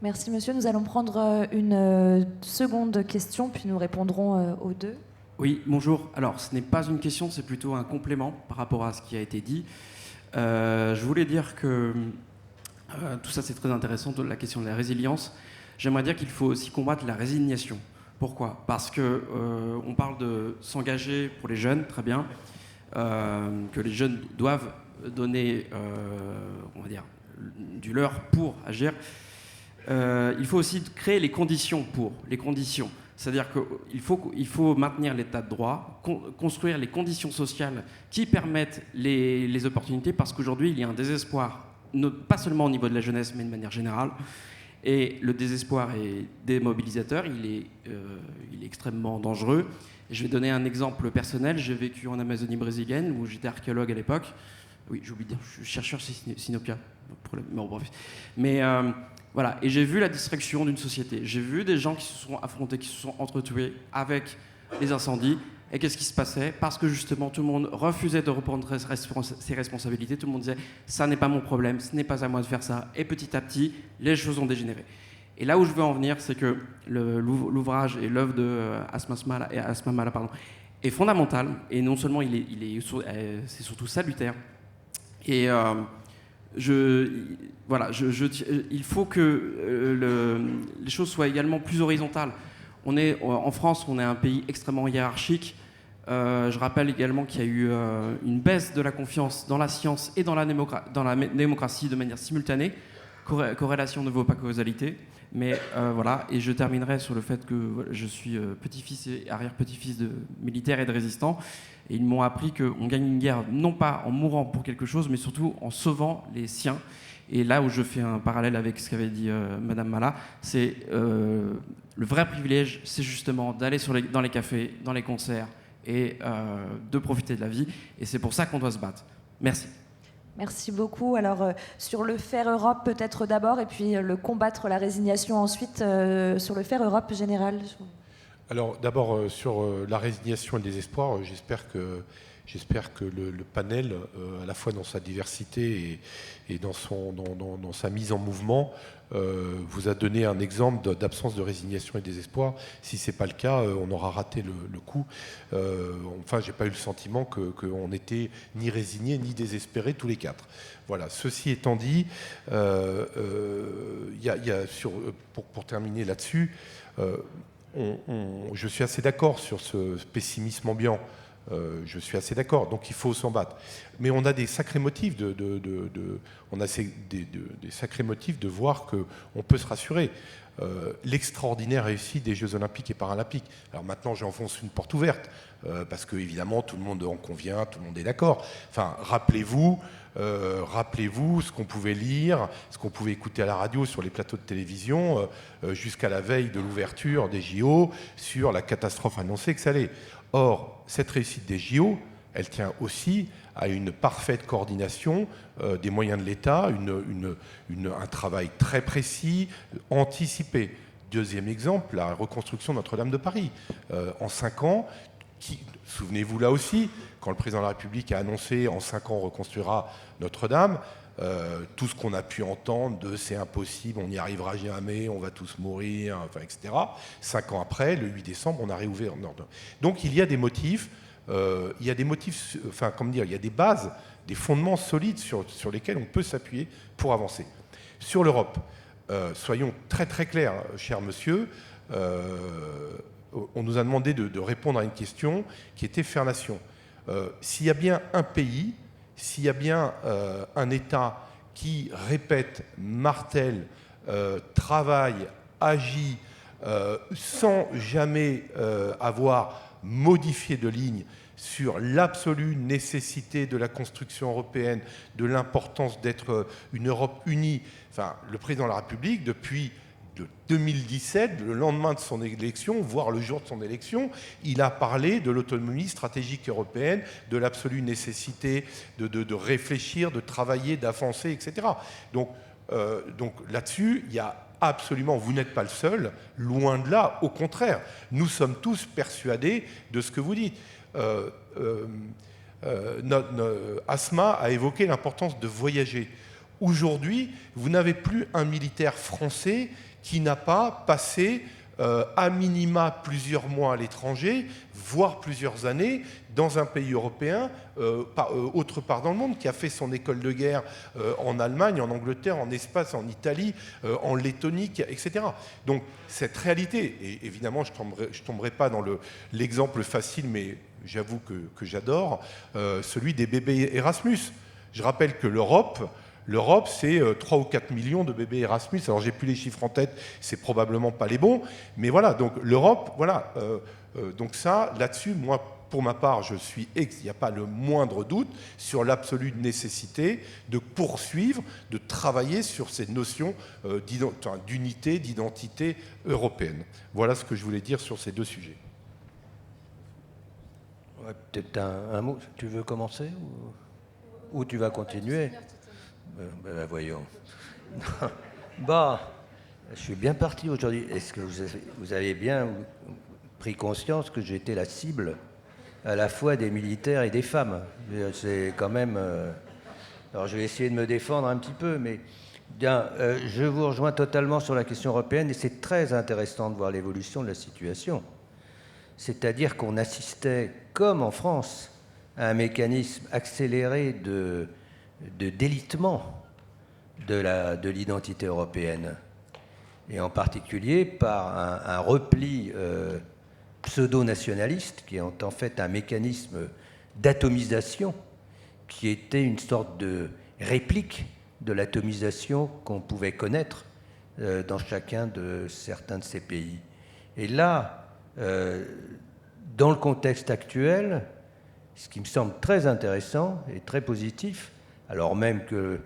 Merci monsieur. Nous allons prendre une seconde question, puis nous répondrons aux deux. Oui, bonjour. Alors, ce n'est pas une question, c'est plutôt un complément par rapport à ce qui a été dit. Je voulais dire que tout ça, c'est très intéressant, la question de la résilience. J'aimerais dire qu'il faut aussi combattre la résignation. Pourquoi? Parce qu'on parle de s'engager pour les jeunes, très bien, que les jeunes doivent donner, on va dire, du leur pour agir. Il faut aussi créer les conditions pour, les conditions. C'est-à-dire qu'il faut maintenir l'état de droit, construire les conditions sociales qui permettent les opportunités, parce qu'aujourd'hui, il y a un désespoir, pas seulement au niveau de la jeunesse, mais de manière générale. Et le désespoir est démobilisateur, il est extrêmement dangereux. Et je vais donner un exemple personnel. J'ai vécu en Amazonie brésilienne, où j'étais archéologue à l'époque. Oui, j'ai oublié de dire, je suis chercheur chez Sinopia. Mais voilà, et j'ai vu la destruction d'une société. J'ai vu des gens qui se sont affrontés, qui se sont entretués avec les incendies. Et qu'est-ce qui se passait? Parce que justement, tout le monde refusait de reprendre ses responsabilités. Tout le monde disait, ça n'est pas mon problème, ce n'est pas à moi de faire ça. Et petit à petit, les choses ont dégénéré. Et là où je veux en venir, c'est que l'ouvrage et l'œuvre de Asma Mala est fondamental. Et non seulement c'est surtout salutaire. Et il faut que les choses soient également plus horizontales. En France, on est un pays extrêmement hiérarchique. Je rappelle également qu'il y a eu une baisse de la confiance dans la science et dans la démocratie de manière simultanée. corrélation ne vaut pas causalité. Mais voilà, et je terminerai sur le fait que je suis petit-fils et arrière-petit-fils de militaires et de résistants. Et ils m'ont appris qu'on gagne une guerre non pas en mourant pour quelque chose, mais surtout en sauvant les siens. Et là où je fais un parallèle avec ce qu'avait dit Madame Mala, c'est le vrai privilège, c'est justement d'aller dans les cafés, dans les concerts et de profiter de la vie. Et c'est pour ça qu'on doit se battre. Merci. Merci beaucoup. Alors, sur le Faire Europe peut-être d'abord, et puis le combattre la résignation ensuite, sur le Faire Europe général. Alors d'abord sur la résignation et le désespoir, j'espère que le panel, à la fois dans sa diversité et dans sa mise en mouvement, vous a donné un exemple d'absence de résignation et de désespoir. Si ce n'est pas le cas, on aura raté le coup. Enfin, je n'ai pas eu le sentiment qu'on n'était ni résigné ni désespéré tous les quatre. Voilà. Ceci étant dit, pour terminer là-dessus, je suis assez d'accord sur ce pessimisme ambiant. Je suis assez d'accord. Donc il faut s'en battre. Mais on a des sacrés motifs des sacrés motifs de voir qu'on peut se rassurer. L'extraordinaire réussite des Jeux Olympiques et Paralympiques. Alors maintenant, j'enfonce une porte ouverte parce que évidemment tout le monde en convient, tout le monde est d'accord. Enfin, rappelez-vous ce qu'on pouvait lire, ce qu'on pouvait écouter à la radio sur les plateaux de télévision jusqu'à la veille de l'ouverture des JO sur la catastrophe annoncée que ça allait. Or, cette réussite des JO, elle tient aussi à une parfaite coordination des moyens de l'État, un travail très précis, anticipé. Deuxième exemple, la reconstruction de Notre-Dame de Paris. En 5 ans, souvenez-vous là aussi, quand le président de la République a annoncé en 5 ans on reconstruira Notre-Dame, tout ce qu'on a pu entendre de c'est impossible, on n'y arrivera jamais, on va tous mourir, enfin, etc. 5 ans après, le 8 décembre, on a réouvert Notre-Dame. Donc il y a des motifs, il y a des bases, des fondements solides sur lesquels on peut s'appuyer pour avancer. Sur l'Europe, soyons très très clairs, cher monsieur, on nous a demandé de répondre à une question qui était faire nation. S'il y a bien un pays, s'il y a bien un État qui répète, martèle, travaille, agit, sans jamais avoir modifié de ligne sur l'absolue nécessité de la construction européenne, de l'importance d'être une Europe unie, enfin, le président de la République, depuis de 2017, le lendemain de son élection, voire le jour de son élection, il a parlé de l'autonomie stratégique européenne, de l'absolue nécessité de réfléchir, de travailler, d'avancer, etc. Donc là-dessus, il y a absolument, vous n'êtes pas le seul, loin de là, au contraire. Nous sommes tous persuadés de ce que vous dites. Asma a évoqué l'importance de voyager. Aujourd'hui, vous n'avez plus un militaire français qui n'a pas passé à minima plusieurs mois à l'étranger, voire plusieurs années, dans un pays européen, autre part dans le monde, qui a fait son école de guerre en Allemagne, en Angleterre, en Espagne, en Italie, en Lettonie, etc. Donc cette réalité, et évidemment je ne tomberai pas dans l'exemple facile, mais j'avoue que j'adore, celui des bébés Erasmus. Je rappelle que l'Europe, c'est 3 ou 4 millions de bébés Erasmus. Alors, j'ai plus les chiffres en tête, c'est probablement pas les bons. Mais voilà, donc l'Europe, voilà. Donc ça, là-dessus, moi, pour ma part, il n'y a pas le moindre doute sur l'absolue nécessité de poursuivre, de travailler sur ces notions d'unité, d'identité européenne. Voilà ce que je voulais dire sur ces deux sujets. Ouais, peut-être un mot. Tu veux commencer ou tu vas continuer? Ben, voyons. Bah, je suis bien parti aujourd'hui. Est-ce que vous avez bien pris conscience que j'étais la cible à la fois des militaires et des femmes? C'est quand même... Alors je vais essayer de me défendre un petit peu, mais bien, je vous rejoins totalement sur la question européenne et c'est très intéressant de voir l'évolution de la situation. C'est-à-dire qu'on assistait, comme en France, à un mécanisme accéléré de délitement de l'identité européenne, et en particulier par un repli pseudo-nationaliste qui est en fait un mécanisme d'atomisation qui était une sorte de réplique de l'atomisation qu'on pouvait connaître dans chacun de certains de ces pays. Et là, dans le contexte actuel, ce qui me semble très intéressant et très positif, alors même que,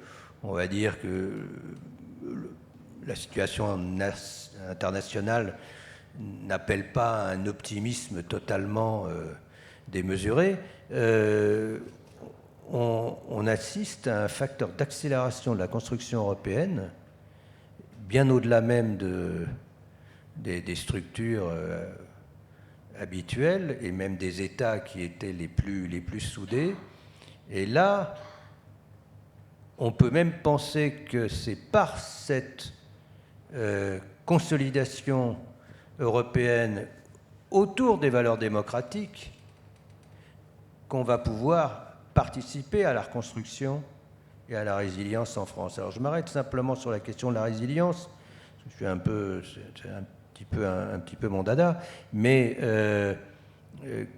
on va dire que la situation internationale n'appelle pas à un optimisme totalement démesuré, on assiste à un facteur d'accélération de la construction européenne, bien au-delà même des structures habituelles et même des États qui étaient les plus soudés. Et là, on peut même penser que c'est par cette consolidation européenne autour des valeurs démocratiques qu'on va pouvoir participer à la reconstruction et à la résilience en France. Alors je m'arrête simplement sur la question de la résilience. Je suis c'est un petit peu mon dada, mais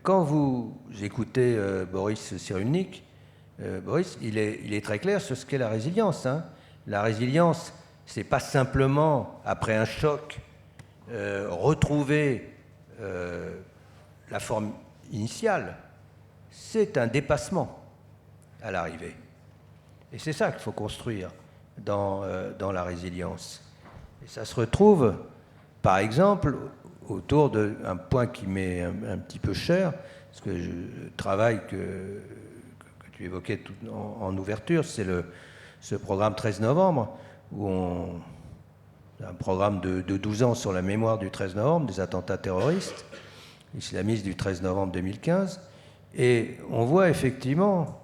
quand vous écoutez Boris Cyrulnik, Boris, il est très clair sur ce qu'est la résilience. Hein. La résilience, c'est pas simplement après un choc retrouver la forme initiale, c'est un dépassement à l'arrivée. Et c'est ça qu'il faut construire dans la résilience. Et ça se retrouve, par exemple, autour d'un point qui m'est un petit peu cher, parce que le travail que tu évoquais en ouverture, c'est ce programme 13 novembre, où un programme de 12 ans sur la mémoire du 13 novembre, des attentats terroristes islamistes du 13 novembre 2015. Et on voit effectivement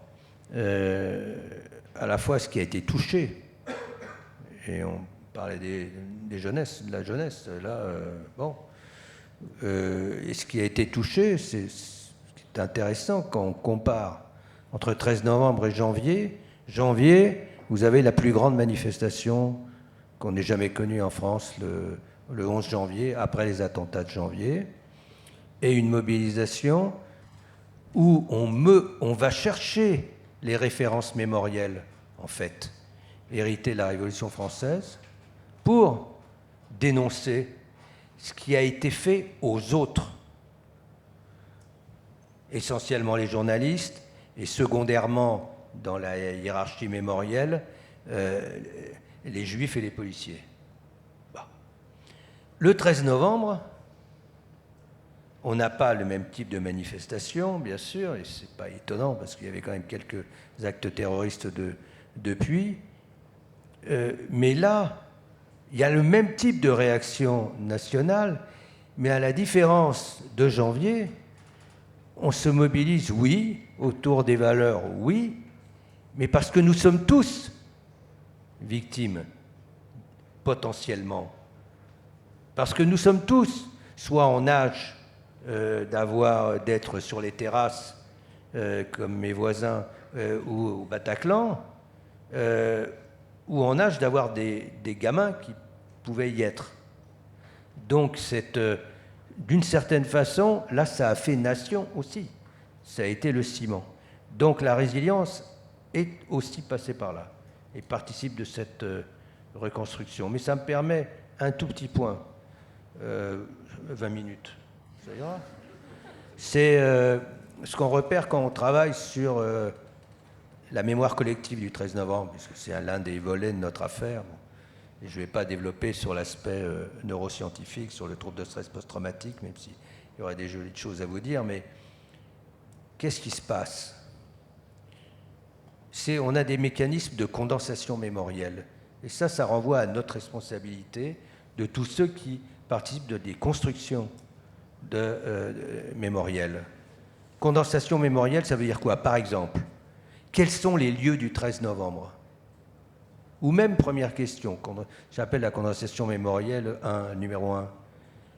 à la fois ce qui a été touché, et on parlait de la jeunesse, là, et ce qui a été touché, c'est intéressant quand on compare entre 13 novembre et janvier. Janvier, vous avez la plus grande manifestation qu'on n'ait jamais connue en France, le 11 janvier, après les attentats de janvier, et une mobilisation où on va chercher les références mémorielles, en fait, héritées de la Révolution française, pour dénoncer ce qui a été fait aux autres, essentiellement les journalistes, et secondairement, dans la hiérarchie mémorielle, les juifs et les policiers. Bon. Le 13 novembre, on n'a pas le même type de manifestation, bien sûr, et ce n'est pas étonnant parce qu'il y avait quand même quelques actes terroristes depuis. Mais là, il y a le même type de réaction nationale, mais à la différence de janvier, on se mobilise, oui, autour des valeurs, oui, mais parce que nous sommes tous victimes, potentiellement. Parce que nous sommes tous, soit en âge d'être sur les terrasses, comme mes voisins, ou au Bataclan, ou en âge d'avoir des gamins qui pouvaient y être. Donc, d'une certaine façon, là, ça a fait nation aussi. Ça a été le ciment. Donc, la résilience est aussi passée par là et participe de cette reconstruction. Mais ça me permet un tout petit point, 20 minutes. Ça ira. C'est ce qu'on repère quand on travaille sur la mémoire collective du 13 novembre, puisque c'est l'un des volets de notre affaire. Bon. Et je ne vais pas développer sur l'aspect neuroscientifique, sur le trouble de stress post-traumatique, même s'il y aurait des jolies choses à vous dire, mais qu'est-ce qui se passe ? On a des mécanismes de condensation mémorielle. Et ça renvoie à notre responsabilité de tous ceux qui participent de des constructions mémorielles. Condensation mémorielle, ça veut dire quoi ? Par exemple, quels sont les lieux du 13 novembre ? Ou même, première question, j'appelle la condensation mémorielle numéro 1.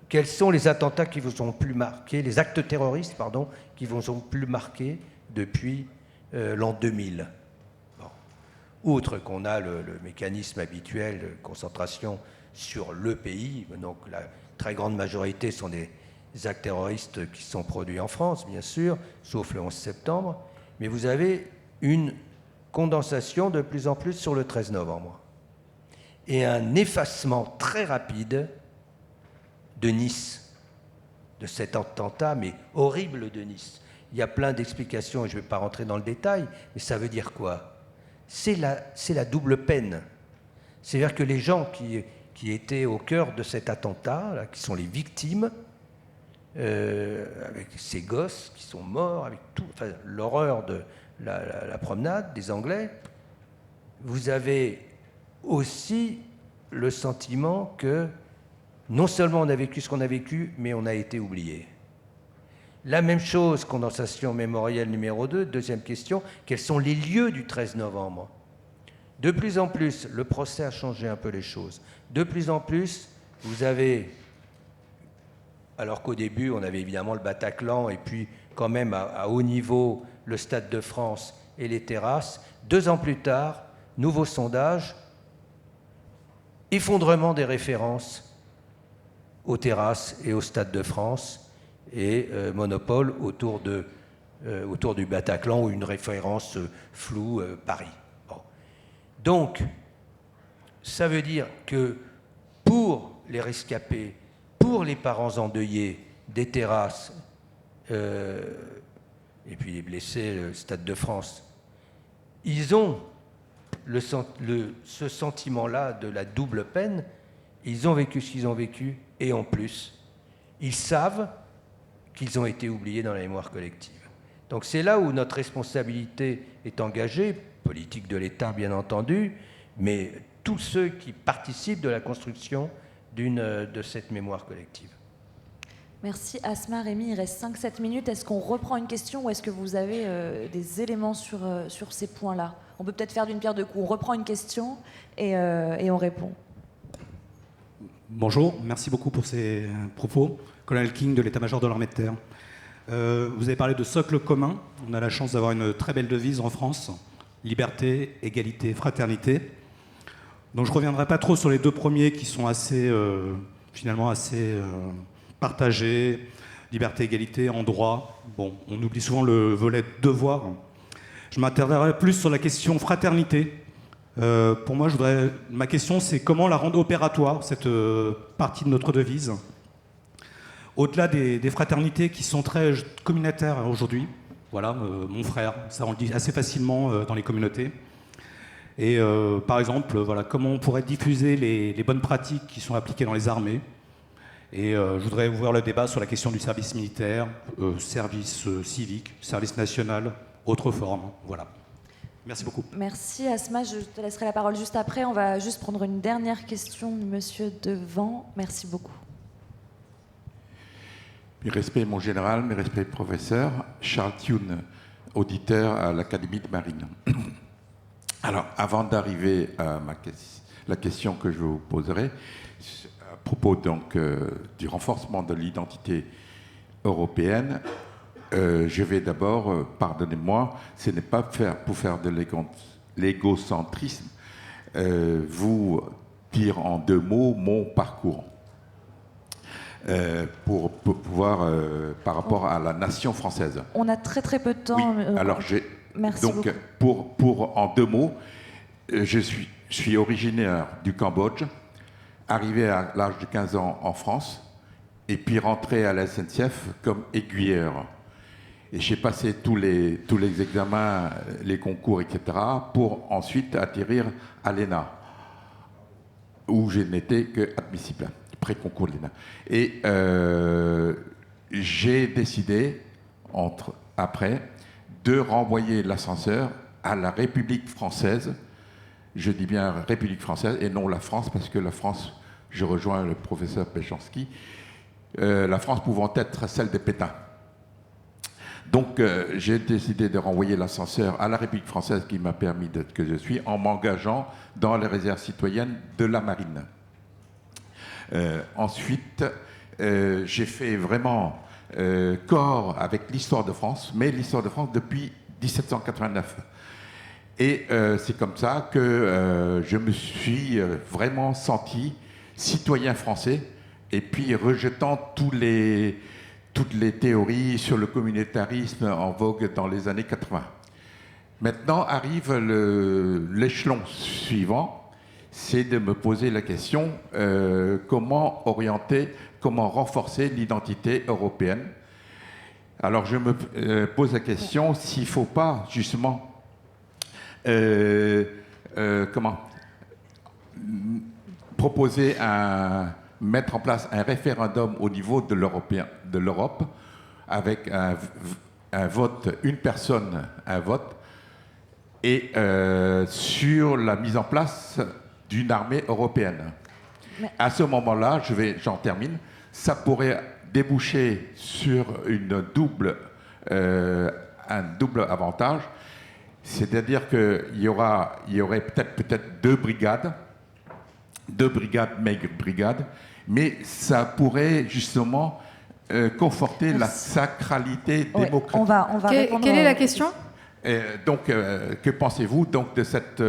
Quels sont les attentats qui vous ont plus marqué, les actes terroristes, pardon, qui vous ont plus marqué depuis l'an 2000 ? Bon. Outre qu'on a le mécanisme habituel de concentration sur le pays, donc la très grande majorité sont des actes terroristes qui sont produits en France, bien sûr, sauf le 11 septembre, mais vous avez une condensation de plus en plus sur le 13 novembre et un effacement très rapide de Nice, de cet attentat, mais horrible de Nice. Il y a plein d'explications et je ne vais pas rentrer dans le détail, mais ça veut dire quoi? C'est la double peine. C'est-à-dire que les gens qui étaient au cœur de cet attentat, là, qui sont les victimes, avec ces gosses qui sont morts, avec tout, enfin, l'horreur de la promenade des Anglais, vous avez aussi le sentiment que non seulement on a vécu ce qu'on a vécu, mais on a été oublié. La même chose, condensation mémorielle numéro 2, deuxième question, quels sont les lieux du 13 novembre? De plus en plus, le procès a changé un peu les choses. De plus en plus, vous avez, alors qu'au début, on avait évidemment le Bataclan, et puis quand même à haut niveau, le Stade de France et les terrasses. 2 ans plus tard, nouveau sondage, effondrement des références aux terrasses et au Stade de France, et monopole autour du Bataclan, ou une référence floue, Paris. Bon. Donc, ça veut dire que pour les rescapés, pour les parents endeuillés des terrasses, et puis les blessés, le Stade de France, ils ont ce sentiment-là de la double peine. Ils ont vécu ce qu'ils ont vécu, et en plus, ils savent qu'ils ont été oubliés dans la mémoire collective. Donc c'est là où notre responsabilité est engagée, politique de l'État bien entendu, mais tous ceux qui participent de la construction de cette mémoire collective. Merci Asma, Rémi, il reste 5-7 minutes. Est-ce qu'on reprend une question ou est-ce que vous avez des éléments sur ces points-là? On peut peut-être faire d'une pierre deux coups. On reprend une question et on répond. Bonjour, merci beaucoup pour ces propos. Colonel King de l'état-major de l'armée de terre. Vous avez parlé de socle commun. On a la chance d'avoir une très belle devise en France. Liberté, égalité, fraternité. Donc je ne reviendrai pas trop sur les 2 premiers qui sont finalement assez partagés. Liberté, égalité, en droit. Bon, on oublie souvent le volet devoir. Je m'attarderai plus sur la question fraternité. Pour moi, ma question, c'est comment la rendre opératoire, cette partie de notre devise. Au-delà des fraternités qui sont très communautaires aujourd'hui, voilà, mon frère, ça on le dit assez facilement dans les communautés. Et par exemple, voilà, comment on pourrait diffuser les bonnes pratiques qui sont appliquées dans les armées. Et je voudrais ouvrir le débat sur la question du service militaire, service civique, service national, autre forme. Voilà. Merci beaucoup. Merci Asma, je te laisserai la parole juste après. On va juste prendre une dernière question de monsieur devant. Merci beaucoup. Mes respects, mon général, mes respects, professeur. Charles Thune, auditeur à l'Académie de Marine. Alors, avant d'arriver à la question que je vous poserai, à propos donc du renforcement de l'identité européenne, je vais d'abord, pardonnez-moi, ce n'est pas pour faire de l'égocentrisme, vous dire en 2 mots mon parcours. Pour pouvoir, par rapport à la nation française. On a très très peu de temps. Oui, alors merci donc, beaucoup. pour en 2 mots, je suis originaire du Cambodge, arrivé à l'âge de 15 ans en France, et puis rentré à la SNCF comme aiguilleur. Et j'ai passé tous les examens, les concours, etc., pour ensuite atterrir à l'ENA, où je n'étais qu'admissible, pré-concours de l'ENA. Et j'ai décidé, après, de renvoyer l'ascenseur à la République française. Je dis bien République française et non la France, parce que la France, je rejoins le professeur Péchanski, la France pouvant être celle de Pétain. Donc j'ai décidé de renvoyer l'ascenseur à la République française qui m'a permis d'être que je suis, en m'engageant dans les réserves citoyennes de la marine. Ensuite, j'ai fait vraiment corps avec l'histoire de France, mais l'histoire de France depuis 1789. Et c'est comme ça que je me suis vraiment senti citoyen français, et puis rejetant toutes les théories sur le communautarisme en vogue dans les années 80. Maintenant arrive l'échelon suivant, c'est de me poser la question comment orienter, comment renforcer l'identité européenne. Alors je me pose la question s'il ne faut pas justement mettre en place un référendum au niveau de l'Europe avec un vote, une personne, un vote, et sur la mise en place d'une armée européenne. Mais... À ce moment-là, j'en termine, ça pourrait déboucher sur un double avantage, c'est-à-dire qu'il y aurait peut-être deux brigades, maigres brigades, mais ça pourrait justement conforter la sacralité démocratique. On va répondre. Quelle est la question ? Donc, que pensez-vous donc de cette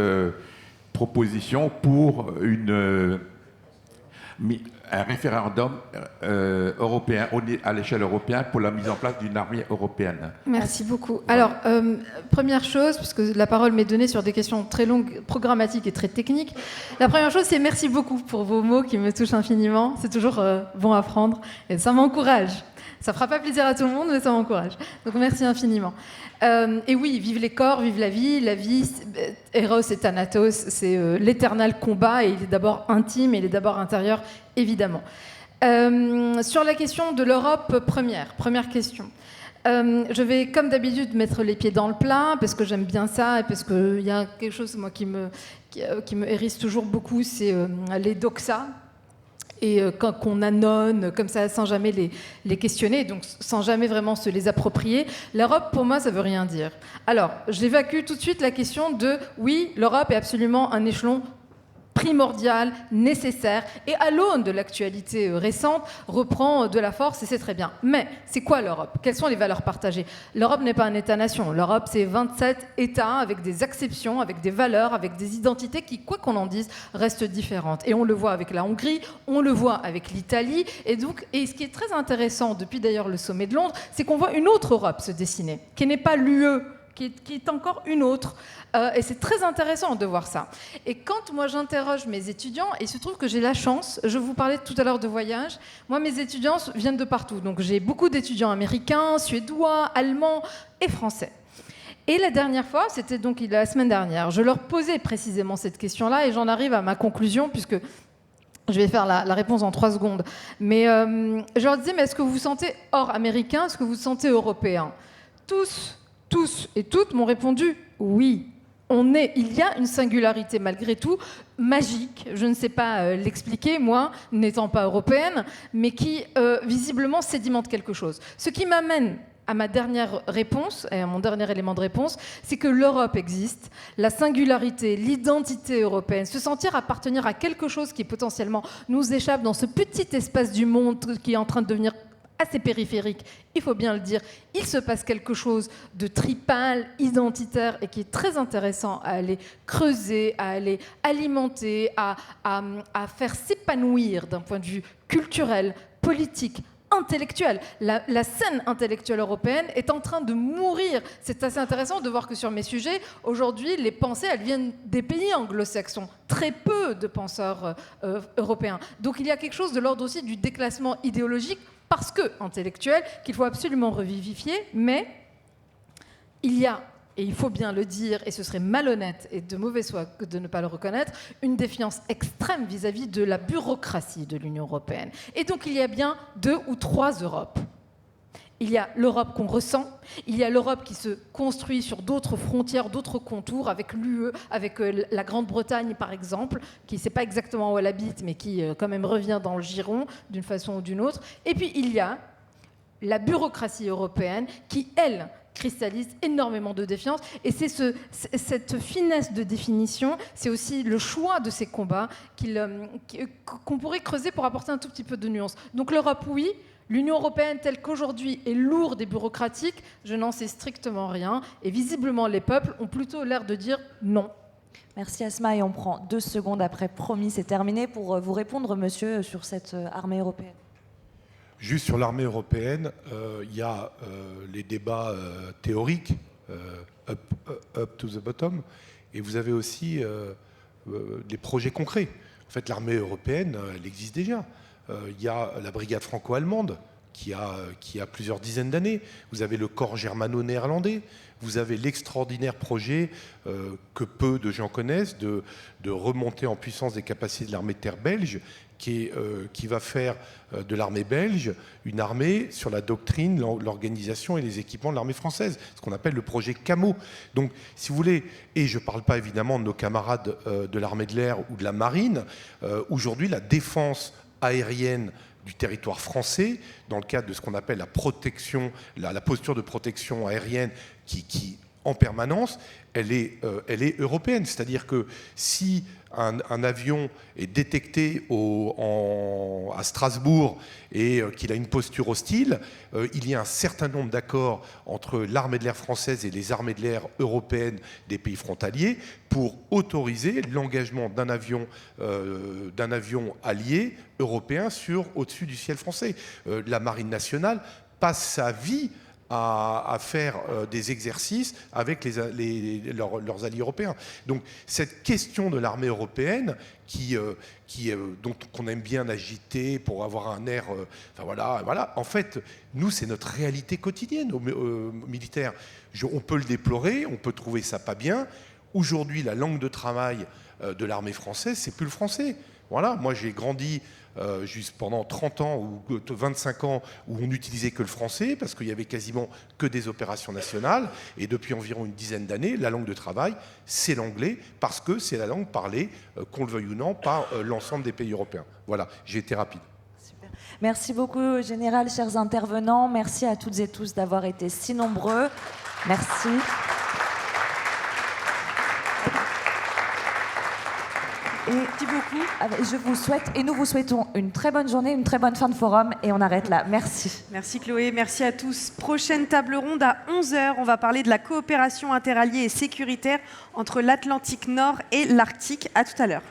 proposition pour un référendum européen à l'échelle européenne pour la mise en place d'une armée européenne? Merci beaucoup. Alors, première chose, puisque la parole m'est donnée sur des questions très longues, programmatiques et très techniques, la première chose, c'est merci beaucoup pour vos mots qui me touchent infiniment. C'est toujours bon à prendre et ça m'encourage. Ça ne fera pas plaisir à tout le monde, mais ça m'encourage. Donc merci infiniment. Et oui, vive les corps, vive la vie. La vie, Eros et Thanatos, c'est l'éternel combat, et il est d'abord intime et il est d'abord intérieur, évidemment. Sur la question de l'Europe, première question. Je vais, comme d'habitude, mettre les pieds dans le plat, parce que j'aime bien ça, et parce qu'il y a quelque chose, moi, qui me hérisse toujours beaucoup, c'est les doxas. Et qu'on annonce comme ça sans jamais les questionner, donc sans jamais vraiment se les approprier. L'Europe, pour moi, ça veut rien dire. Alors, j'évacue tout de suite la question de, oui, l'Europe est absolument un échelon primordial, nécessaire, et à l'aune de l'actualité récente, reprend de la force, et c'est très bien. Mais c'est quoi l'Europe ? Quelles sont les valeurs partagées ? L'Europe n'est pas un État-nation. L'Europe, c'est 27 États avec des exceptions, avec des valeurs, avec des identités qui, quoi qu'on en dise, restent différentes. Et on le voit avec la Hongrie, on le voit avec l'Italie, et ce qui est très intéressant depuis d'ailleurs le sommet de Londres, c'est qu'on voit une autre Europe se dessiner, qui n'est pas l'UE, qui est encore une autre. Et c'est très intéressant de voir ça. Et quand moi j'interroge mes étudiants, et il se trouve que j'ai la chance, je vous parlais tout à l'heure de voyage, moi mes étudiants viennent de partout. Donc j'ai beaucoup d'étudiants américains, suédois, allemands et français. Et la dernière fois, c'était donc la semaine dernière, je leur posais précisément cette question-là, et j'en arrive à ma conclusion, puisque je vais faire la réponse en 3 secondes. Mais je leur disais, mais est-ce que vous vous sentez hors américain, est-ce que vous vous sentez européen ? Tous et toutes m'ont répondu oui. Il y a une singularité malgré tout, magique, je ne sais pas l'expliquer, moi, n'étant pas européenne, mais qui visiblement sédimente quelque chose. Ce qui m'amène à ma dernière réponse, et à mon dernier élément de réponse, c'est que l'Europe existe, la singularité, l'identité européenne, se sentir appartenir à quelque chose qui potentiellement nous échappe dans ce petit espace du monde qui est en train de devenir assez périphérique, il faut bien le dire, il se passe quelque chose de tripal, identitaire, et qui est très intéressant à aller creuser, à aller alimenter, à faire s'épanouir d'un point de vue culturel, politique, intellectuel. La scène intellectuelle européenne est en train de mourir. C'est assez intéressant de voir que sur mes sujets, aujourd'hui, les pensées, elles viennent des pays anglo-saxons. Très peu de penseurs européens. Donc il y a quelque chose de l'ordre aussi du déclassement idéologique, parce que intellectuel, qu'il faut absolument revivifier, mais il y a, et il faut bien le dire, et ce serait malhonnête et de mauvaise foi de ne pas le reconnaître, une défiance extrême vis-à-vis de la bureaucratie de l'Union européenne. Et donc il y a bien 2 ou 3 Europes. Il y a l'Europe qu'on ressent, il y a l'Europe qui se construit sur d'autres frontières, d'autres contours, avec l'UE, avec la Grande-Bretagne par exemple, qui ne sait pas exactement où elle habite, mais qui quand même revient dans le giron d'une façon ou d'une autre. Et puis il y a la bureaucratie européenne qui, elle, cristallise énormément de défiance. Et c'est cette finesse de définition, c'est aussi le choix de ces combats qu'on pourrait creuser pour apporter un tout petit peu de nuance. Donc l'Europe, oui. L'Union européenne telle qu'aujourd'hui est lourde et bureaucratique, je n'en sais strictement rien. Et visiblement, les peuples ont plutôt l'air de dire non. Merci Asma, et on prend 2 secondes après, promis, c'est terminé, pour vous répondre, monsieur, sur cette armée européenne. Juste sur l'armée européenne, il y a les débats théoriques up to the bottom, et vous avez aussi des projets concrets. En fait, l'armée européenne, elle existe déjà. Il y a la brigade franco-allemande qui a plusieurs dizaines d'années. Vous avez le corps germano-néerlandais. Vous avez l'extraordinaire projet que peu de gens connaissent de remonter en puissance des capacités de l'armée de terre belge, qui va faire de l'armée belge une armée sur la doctrine, l'organisation et les équipements de l'armée française, ce qu'on appelle le projet Camo. Donc, si vous voulez, et je ne parle pas évidemment de nos camarades de l'armée de l'air ou de la marine, aujourd'hui, la défense aérienne du territoire français, dans le cadre de ce qu'on appelle la protection, la posture de protection aérienne qui en permanence, elle est européenne. C'est-à-dire que si un avion est détecté à Strasbourg et qu'il a une posture hostile, il y a un certain nombre d'accords entre l'armée de l'air française et les armées de l'air européennes des pays frontaliers pour autoriser l'engagement d'un avion allié européen au-dessus du ciel français. La marine nationale passe sa vie à faire des exercices avec leurs alliés européens. Donc cette question de l'armée européenne qu'on aime bien agiter pour avoir un air... voilà. En fait, nous, c'est notre réalité quotidienne aux militaires. On peut le déplorer, on peut trouver ça pas bien. Aujourd'hui, la langue de travail de l'armée française, c'est plus le français. Voilà, moi j'ai grandi juste pendant 30 ans ou 25 ans où on n'utilisait que le français parce qu'il y avait quasiment que des opérations nationales, et depuis environ une dizaine d'années, la langue de travail, c'est l'anglais parce que c'est la langue parlée, qu'on le veuille ou non, par l'ensemble des pays européens. Voilà, j'ai été rapide. Super. Merci beaucoup, Général, chers intervenants. Merci à toutes et tous d'avoir été si nombreux. Merci. Merci beaucoup. Je vous souhaite, et nous vous souhaitons une très bonne journée, une très bonne fin de forum, et on arrête là. Merci. Merci Chloé, merci à tous. Prochaine table ronde à 11h, on va parler de la coopération interalliée et sécuritaire entre l'Atlantique Nord et l'Arctique. À tout à l'heure.